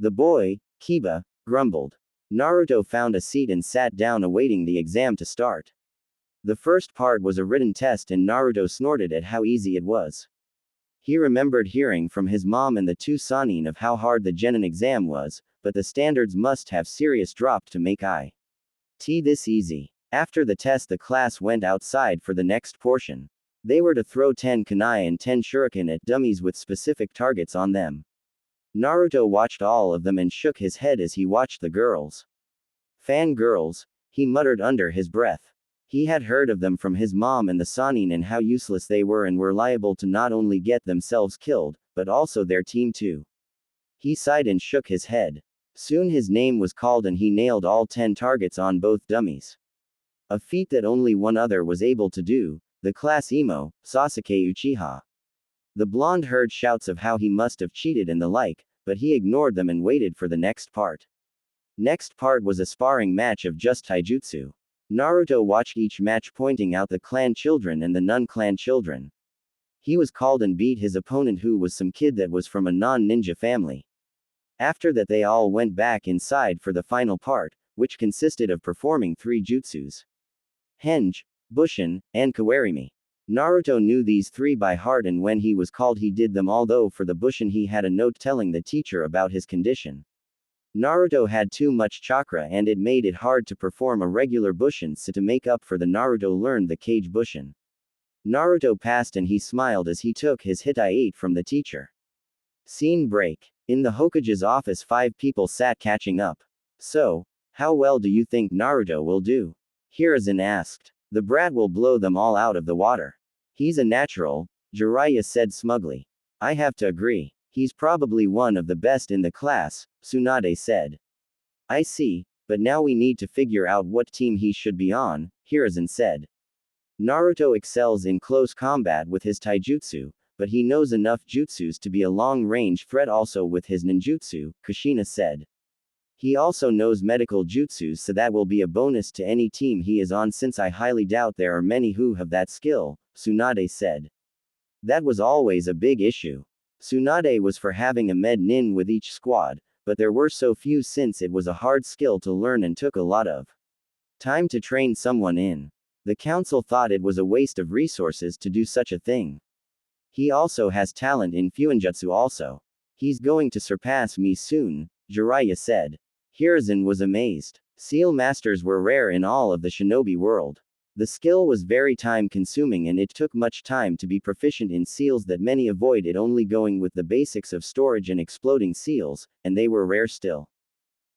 The boy, Kiba, grumbled. Naruto found a seat and sat down awaiting the exam to start. The first part was a written test and Naruto snorted at how easy it was. He remembered hearing from his mom and the two Sannin of how hard the Genin exam was, but the standards must have serious dropped to make it this easy. After the test the class went outside for the next portion. They were to throw 10 kunai and 10 shuriken at dummies with specific targets on them. Naruto watched all of them and shook his head as he watched the girls. Fangirls, he muttered under his breath. He had heard of them from his mom and the Sannin and how useless they were and were liable to not only get themselves killed, but also their team too. He sighed and shook his head. Soon his name was called and he nailed all 10 targets on both dummies. A feat that only one other was able to do, the class emo, Sasuke Uchiha. The blonde heard shouts of how he must have cheated and the like, but he ignored them and waited for the next part. Next part was a sparring match of just taijutsu. Naruto watched each match pointing out the clan children and the non-clan children. He was called and beat his opponent who was some kid that was from a non-ninja family. After that they all went back inside for the final part, which consisted of performing 3 jutsus. Henge, Bushin, and Kawarimi. Naruto knew these 3 by heart and when he was called he did them, although for the Bushin he had a note telling the teacher about his condition. Naruto had too much chakra and it made it hard to perform a regular Bushin, so to make up for the Naruto learned the Kage Bushin. Naruto passed and he smiled as he took his Hitai 8 from the teacher. Scene break. In the Hokage's office 5 people sat catching up. So, how well do you think Naruto will do? Hiruzen asked. The brat will blow them all out of the water. He's a natural, Jiraiya said smugly. I have to agree. He's probably one of the best in the class, Tsunade said. I see, but now we need to figure out what team he should be on, Hiruzen said. Naruto excels in close combat with his taijutsu, but he knows enough jutsus to be a long-range threat also with his ninjutsu, Kushina said. He also knows medical jutsus, so that will be a bonus to any team he is on, since I highly doubt there are many who have that skill, Tsunade said. That was always a big issue. Tsunade was for having a med nin with each squad, but there were so few since it was a hard skill to learn and took a lot of time to train someone in. The council thought it was a waste of resources to do such a thing. He also has talent in Fuinjutsu also. He's going to surpass me soon, Jiraiya said. Hiruzen was amazed. Seal masters were rare in all of the shinobi world. The skill was very time-consuming and it took much time to be proficient in seals that many avoided only going with the basics of storage and exploding seals, and they were rare still.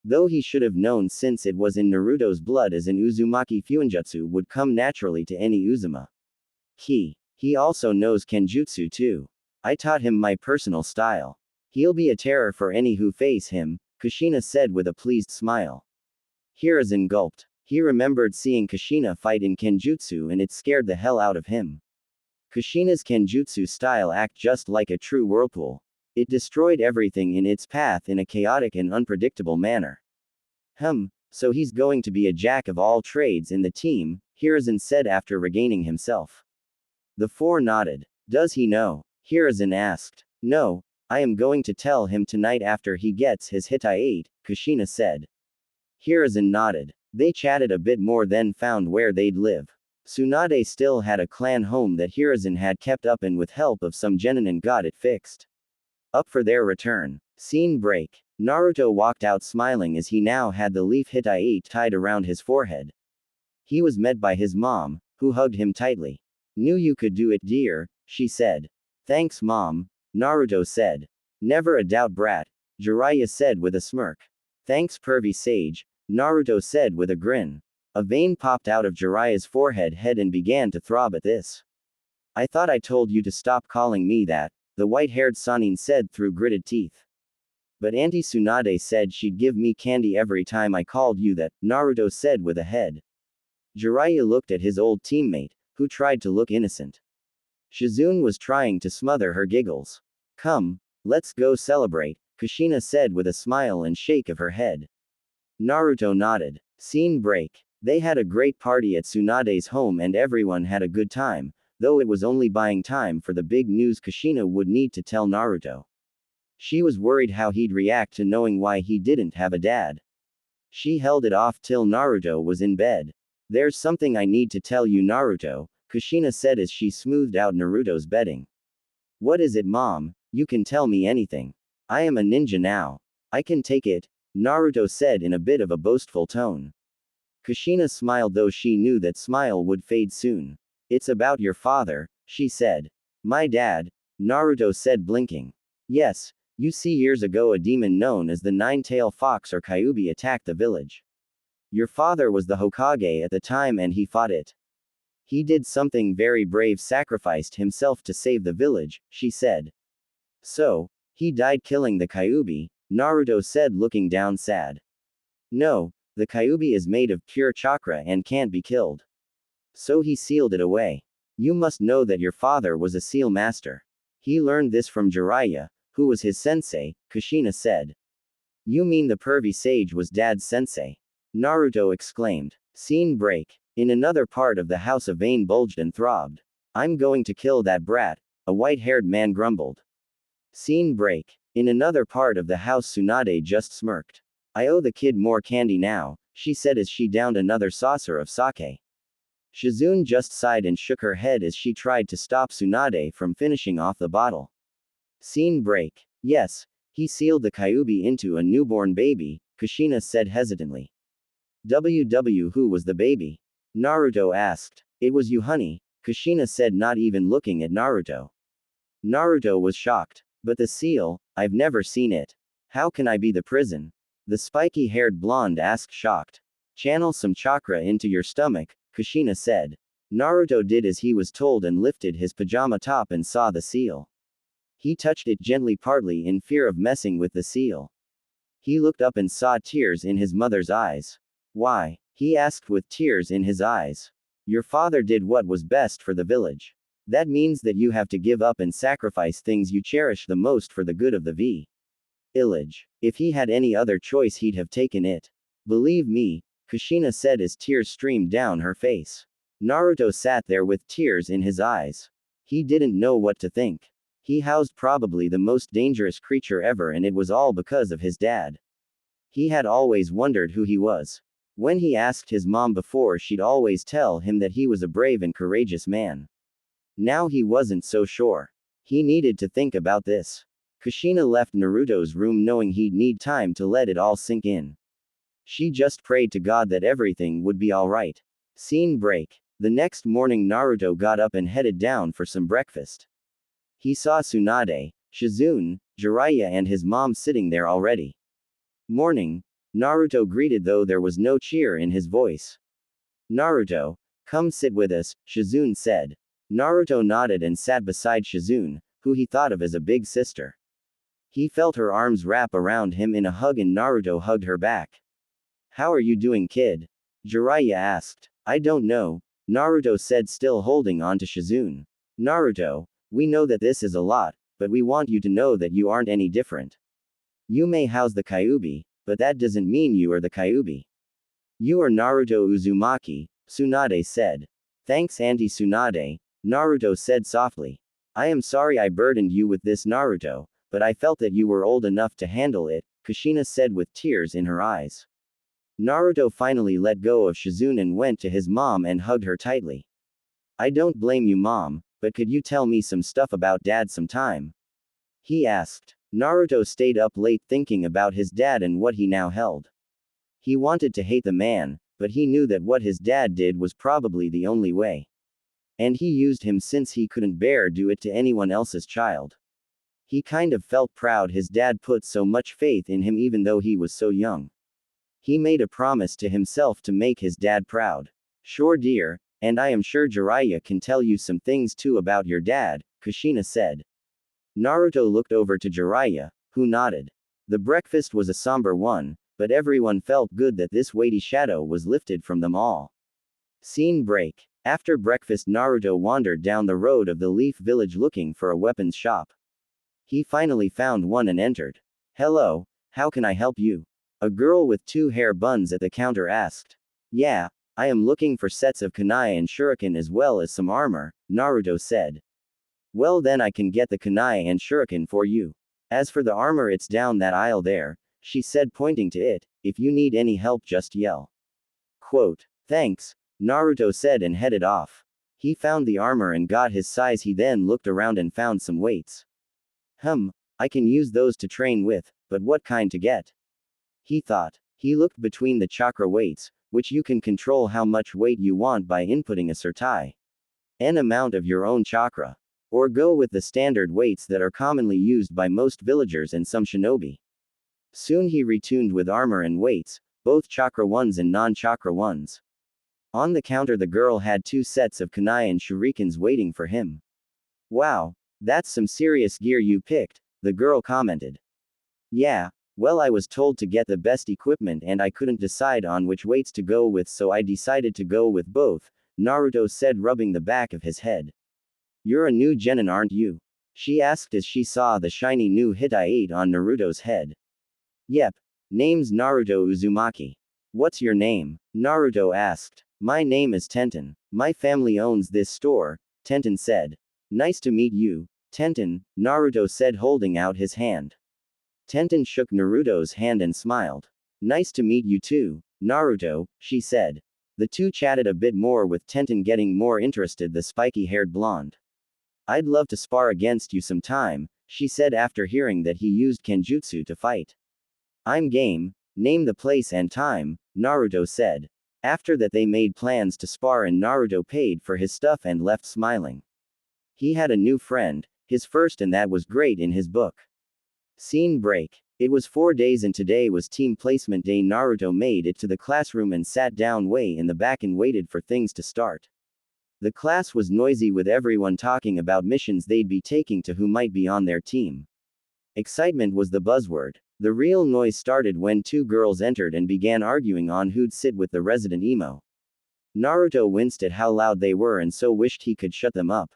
Though he should have known since it was in Naruto's blood, as in Uzumaki Fuinjutsu would come naturally to any Uzuma. He also knows Kenjutsu too. I taught him my personal style. He'll be a terror for any who face him, Kushina said with a pleased smile. Hiruzen gulped. He remembered seeing Kushina fight in Kenjutsu and it scared the hell out of him. Kushina's Kenjutsu style act just like a true whirlpool. It destroyed everything in its path in a chaotic and unpredictable manner. So he's going to be a jack of all trades in the team, Hiruzen said after regaining himself. The 4 nodded. Does he know? Hiruzen asked. No, I am going to tell him tonight after he gets his Hitai 8, Kushina said. Hiruzen nodded. They chatted a bit more then found where they'd live. Tsunade still had a clan home that Hiruzen had kept up and with help of some genin got it fixed up for their return. Scene break. Naruto walked out smiling as he now had the leaf Hitai 8 tied around his forehead. He was met by his mom, who hugged him tightly. Knew you could do it, dear, she said. Thanks, Mom, Naruto said. Never a doubt, brat, Jiraiya said with a smirk. Thanks, pervy sage, Naruto said with a grin. A vein popped out of Jiraiya's forehead and began to throb at this. I thought I told you to stop calling me that, the white-haired Sannin said through gritted teeth. But Auntie Tsunade said she'd give me candy every time I called you that, Naruto said with a head. Jiraiya looked at his old teammate, who tried to look innocent. Shizune was trying to smother her giggles. Come, let's go celebrate, Kushina said with a smile and shake of her head. Naruto nodded. Scene break. They had a great party at Tsunade's home and everyone had a good time, though it was only buying time for the big news Kushina would need to tell Naruto. She was worried how he'd react to knowing why he didn't have a dad. She held it off till Naruto was in bed. There's something I need to tell you, Naruto, Kushina said as she smoothed out Naruto's bedding. What is it, Mom? You can tell me anything. I am a ninja now. I can take it, Naruto said in a bit of a boastful tone. Kushina smiled, though she knew that smile would fade soon. It's about your father, she said. My dad, Naruto said, blinking. Yes, you see, years ago a demon known as the Nine-Tailed Fox or Kyuubi attacked the village. Your father was the Hokage at the time and he fought it. He did something very brave, sacrificed himself to save the village, she said. So, he died killing the Kyuubi, Naruto said, looking down sad. No, the Kyuubi is made of pure chakra and can't be killed. So he sealed it away. You must know that your father was a seal master. He learned this from Jiraiya, who was his sensei, Kushina said. You mean the pervy sage was dad's sensei? Naruto exclaimed. Scene break. In another part of the house a vein bulged and throbbed. I'm going to kill that brat, a white-haired man grumbled. Scene break. In another part of the house Tsunade just smirked. I owe the kid more candy now, she said as she downed another saucer of sake. Shizune just sighed and shook her head as she tried to stop Tsunade from finishing off the bottle. Scene break. Yes, he sealed the Kyuubi into a newborn baby, Kushina said hesitantly. Who was the baby? Naruto asked. It was you, honey, Kushina said, not even looking at Naruto. Naruto was shocked. But the seal, I've never seen it. How can I be the prison? The spiky-haired blonde asked, shocked. Channel some chakra into your stomach, Kushina said. Naruto did as he was told and lifted his pajama top and saw the seal. He touched it gently, partly in fear of messing with the seal. He looked up and saw tears in his mother's eyes. Why? He asked with tears in his eyes. Your father did what was best for the village. That means that you have to give up and sacrifice things you cherish the most for the good of the village. If he had any other choice, he'd have taken it. Believe me, Kushina said as tears streamed down her face. Naruto sat there with tears in his eyes. He didn't know what to think. He housed probably the most dangerous creature ever, and it was all because of his dad. He had always wondered who he was. When he asked his mom before, she'd always tell him that he was a brave and courageous man. Now he wasn't so sure. He needed to think about this. Kushina left Naruto's room knowing he'd need time to let it all sink in. She just prayed to God that everything would be alright. Scene break. The next morning Naruto got up and headed down for some breakfast. He saw Tsunade, Shizune, Jiraiya and his mom sitting there already. Morning, Naruto greeted, though there was no cheer in his voice. Naruto, come sit with us, Shizune said. Naruto nodded and sat beside Shizune, who he thought of as a big sister. He felt her arms wrap around him in a hug and Naruto hugged her back. How are you doing, kid? Jiraiya asked. I don't know, Naruto said, still holding on to Shizune. Naruto, we know that this is a lot, but we want you to know that you aren't any different. You may house the Kyuubi, but that doesn't mean you are the Kyuubi. You are Naruto Uzumaki, Tsunade said. Thanks, Auntie Tsunade, Naruto said softly. I am sorry I burdened you with this, Naruto, but I felt that you were old enough to handle it, Kushina said with tears in her eyes. Naruto finally let go of Shizune and went to his mom and hugged her tightly. I don't blame you, Mom, but could you tell me some stuff about Dad sometime? He asked. Naruto stayed up late thinking about his dad and what he now held. He wanted to hate the man, but he knew that what his dad did was probably the only way. And he used him since he couldn't bear do it to anyone else's child. He kind of felt proud his dad put so much faith in him even though he was so young. He made a promise to himself to make his dad proud. Sure, dear, and I am sure Jiraiya can tell you some things too about your dad, Kushina said. Naruto looked over to Jiraiya, who nodded. The breakfast was a somber one, but everyone felt good that this weighty shadow was lifted from them all. Scene break. After breakfast, Naruto wandered down the road of the Leaf Village looking for a weapons shop. He finally found one and entered. Hello, how can I help you? A girl with two hair buns at the counter asked. Yeah, I am looking for sets of kunai and shuriken as well as some armor, Naruto said. Well then I can get the kunai and shuriken for you. As for the armor it's down that aisle there, she said pointing to it, if you need any help just yell. Quote, thanks, Naruto said and headed off. He found the armor and got his size. He then looked around and found some weights. I can use those to train with, but what kind to get? He thought. He looked between the chakra weights, which you can control how much weight you want by inputting a certai an amount of your own chakra. Or go with the standard weights that are commonly used by most villagers and some shinobi. Soon he retuned with armor and weights, both chakra ones and non-chakra ones. On the counter the girl had 2 sets of kunai and shurikens waiting for him. Wow, that's some serious gear you picked, the girl commented. Yeah, well I was told to get the best equipment and I couldn't decide on which weights to go with so I decided to go with both, Naruto said rubbing the back of his head. You're a new genin aren't you? She asked as she saw the shiny new Hitai-8 on Naruto's head. Yep. Name's Naruto Uzumaki. What's your name? Naruto asked. My name is Tenten. My family owns this store, Tenten said. Nice to meet you, Tenten, Naruto said holding out his hand. Tenten shook Naruto's hand and smiled. Nice to meet you too, Naruto, she said. The two chatted a bit more with Tenten getting more interested the spiky-haired blonde. I'd love to spar against you sometime, she said after hearing that he used kenjutsu to fight. I'm game, name the place and time, Naruto said. After that they made plans to spar and Naruto paid for his stuff and left smiling. He had a new friend, his first and that was great in his book. Scene break. It was 4 days and today was team placement day. Naruto made it to the classroom and sat down way in the back and waited for things to start. The class was noisy with everyone talking about missions they'd be taking to who might be on their team. Excitement was the buzzword. The real noise started when 2 girls entered and began arguing on who'd sit with the resident emo. Naruto winced at how loud they were and so wished he could shut them up.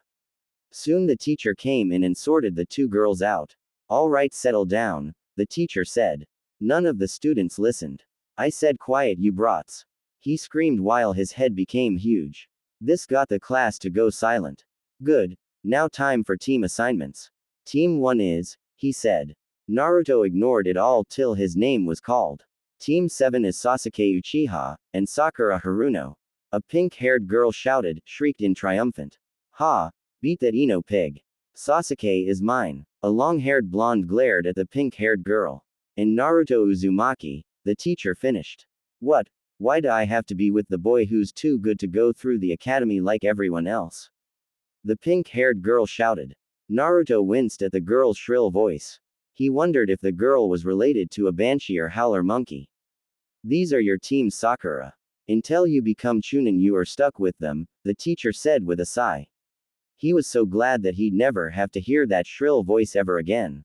Soon the teacher came in and sorted the 2 girls out. All right, settle down, the teacher said. None of the students listened. I said quiet you brats. He screamed while his head became huge. This got the class to go silent. Good. Now time for team assignments. Team 1 is, he said. Naruto ignored it all till his name was called. Team 7 is Sasuke Uchiha, and Sakura Haruno. A pink-haired girl shouted, shrieked in triumphant. Ha! Beat that Ino pig. Sasuke is mine. A long-haired blonde glared at the pink-haired girl. And Naruto Uzumaki, the teacher finished. What? Why do I have to be with the boy who's too good to go through the academy like everyone else? The pink-haired girl shouted. Naruto winced at the girl's shrill voice. He wondered if the girl was related to a banshee or howler monkey. These are your teams, Sakura. Until you become Chunin you are stuck with them, the teacher said with a sigh. He was so glad that he'd never have to hear that shrill voice ever again.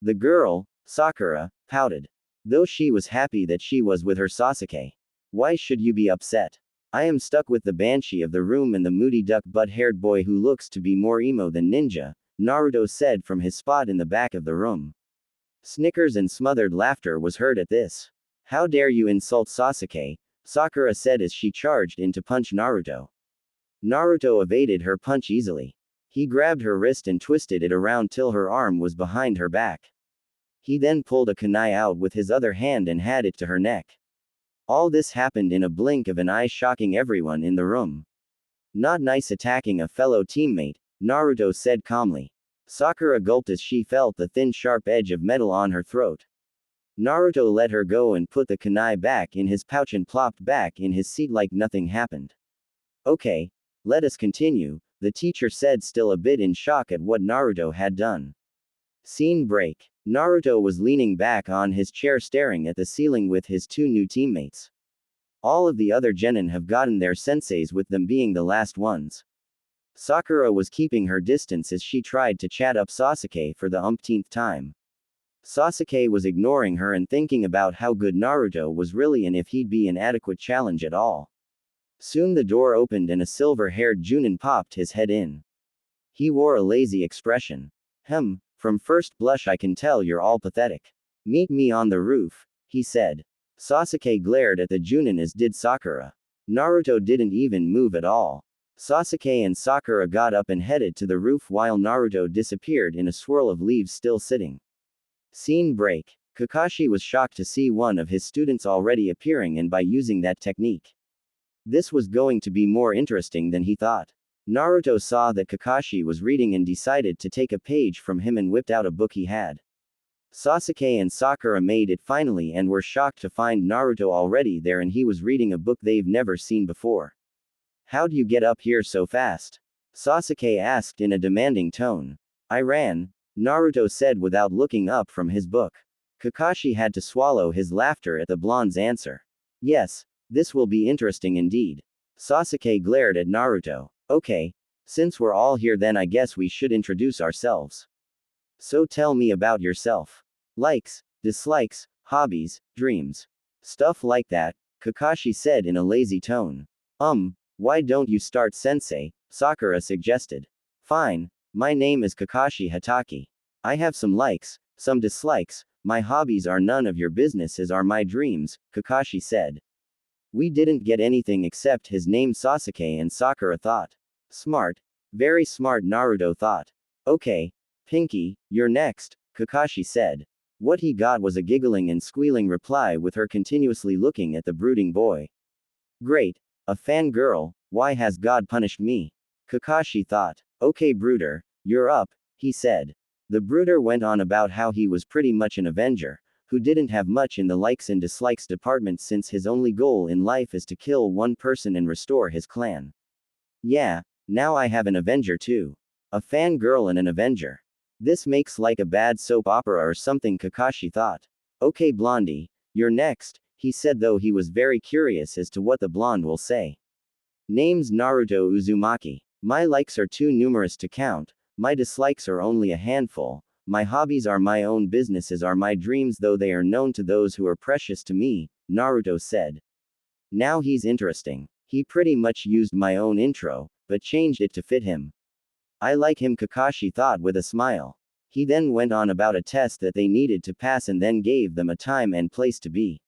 The girl, Sakura, pouted. Though she was happy that she was with her Sasuke. Why should you be upset? I am stuck with the banshee of the room and the moody duck-butt-haired boy who looks to be more emo than ninja, Naruto said from his spot in the back of the room. Snickers and smothered laughter was heard at this. How dare you insult Sasuke, Sakura said as she charged in to punch Naruto. Naruto evaded her punch easily. He grabbed her wrist and twisted it around till her arm was behind her back. He then pulled a kunai out with his other hand and had it to her neck. All this happened in a blink of an eye, shocking everyone in the room. Not nice attacking a fellow teammate, Naruto said calmly. Sakura gulped as she felt the thin sharp edge of metal on her throat. Naruto let her go and put the kunai back in his pouch and plopped back in his seat like nothing happened. Okay, let us continue, the teacher said, still a bit in shock at what Naruto had done. Scene break. Naruto was leaning back on his chair staring at the ceiling with his 2 new teammates. All of the other genin have gotten their senseis with them being the last ones. Sakura was keeping her distance as she tried to chat up Sasuke for the umpteenth time. Sasuke was ignoring her and thinking about how good Naruto was really and if he'd be an adequate challenge at all. Soon the door opened and a silver-haired Junin popped his head in. He wore a lazy expression. From first blush I can tell you're all pathetic. Meet me on the roof, he said. Sasuke glared at the Junin as did Sakura. Naruto didn't even move at all. Sasuke and Sakura got up and headed to the roof while Naruto disappeared in a swirl of leaves still sitting. Scene break. Kakashi was shocked to see one of his students already appearing and by using that technique. This was going to be more interesting than he thought. Naruto saw that Kakashi was reading and decided to take a page from him and whipped out a book he had. Sasuke and Sakura made it finally and were shocked to find Naruto already there and he was reading a book they've never seen before. How'd you get up here so fast? Sasuke asked in a demanding tone. I ran, Naruto said without looking up from his book. Kakashi had to swallow his laughter at the blonde's answer. Yes, this will be interesting indeed. Sasuke glared at Naruto. Okay, since we're all here then I guess we should introduce ourselves. So tell me about yourself. Likes, dislikes, hobbies, dreams. Stuff like that, Kakashi said in a lazy tone. Why don't you start sensei? Sakura suggested. Fine, my name is Kakashi Hatake. I have some likes, some dislikes, my hobbies are none of your business as are my dreams, Kakashi said. We didn't get anything except his name Sasuke and Sakura thought. Smart. Very smart Naruto thought. Okay, Pinky, you're next, Kakashi said. What he got was a giggling and squealing reply with her continuously looking at the brooding boy. Great, a fangirl, why has God punished me? Kakashi thought. Okay brooder, you're up, he said. The brooder went on about how he was pretty much an Avenger, who didn't have much in the likes and dislikes department since his only goal in life is to kill one person and restore his clan. Yeah, now I have an Avenger too. A fangirl and an Avenger. This makes like a bad soap opera or something Kakashi thought. Okay Blondie, you're next, he said though he was very curious as to what the blonde will say. Name's Naruto Uzumaki. My likes are too numerous to count, my dislikes are only a handful, my hobbies are my own businesses are my dreams though they are known to those who are precious to me, Naruto said. Now he's interesting. He pretty much used my own intro, but changed it to fit him. I like him Kakashi thought with a smile. He then went on about a test that they needed to pass and then gave them a time and place to be.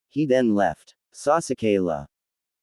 He then left. Sasuke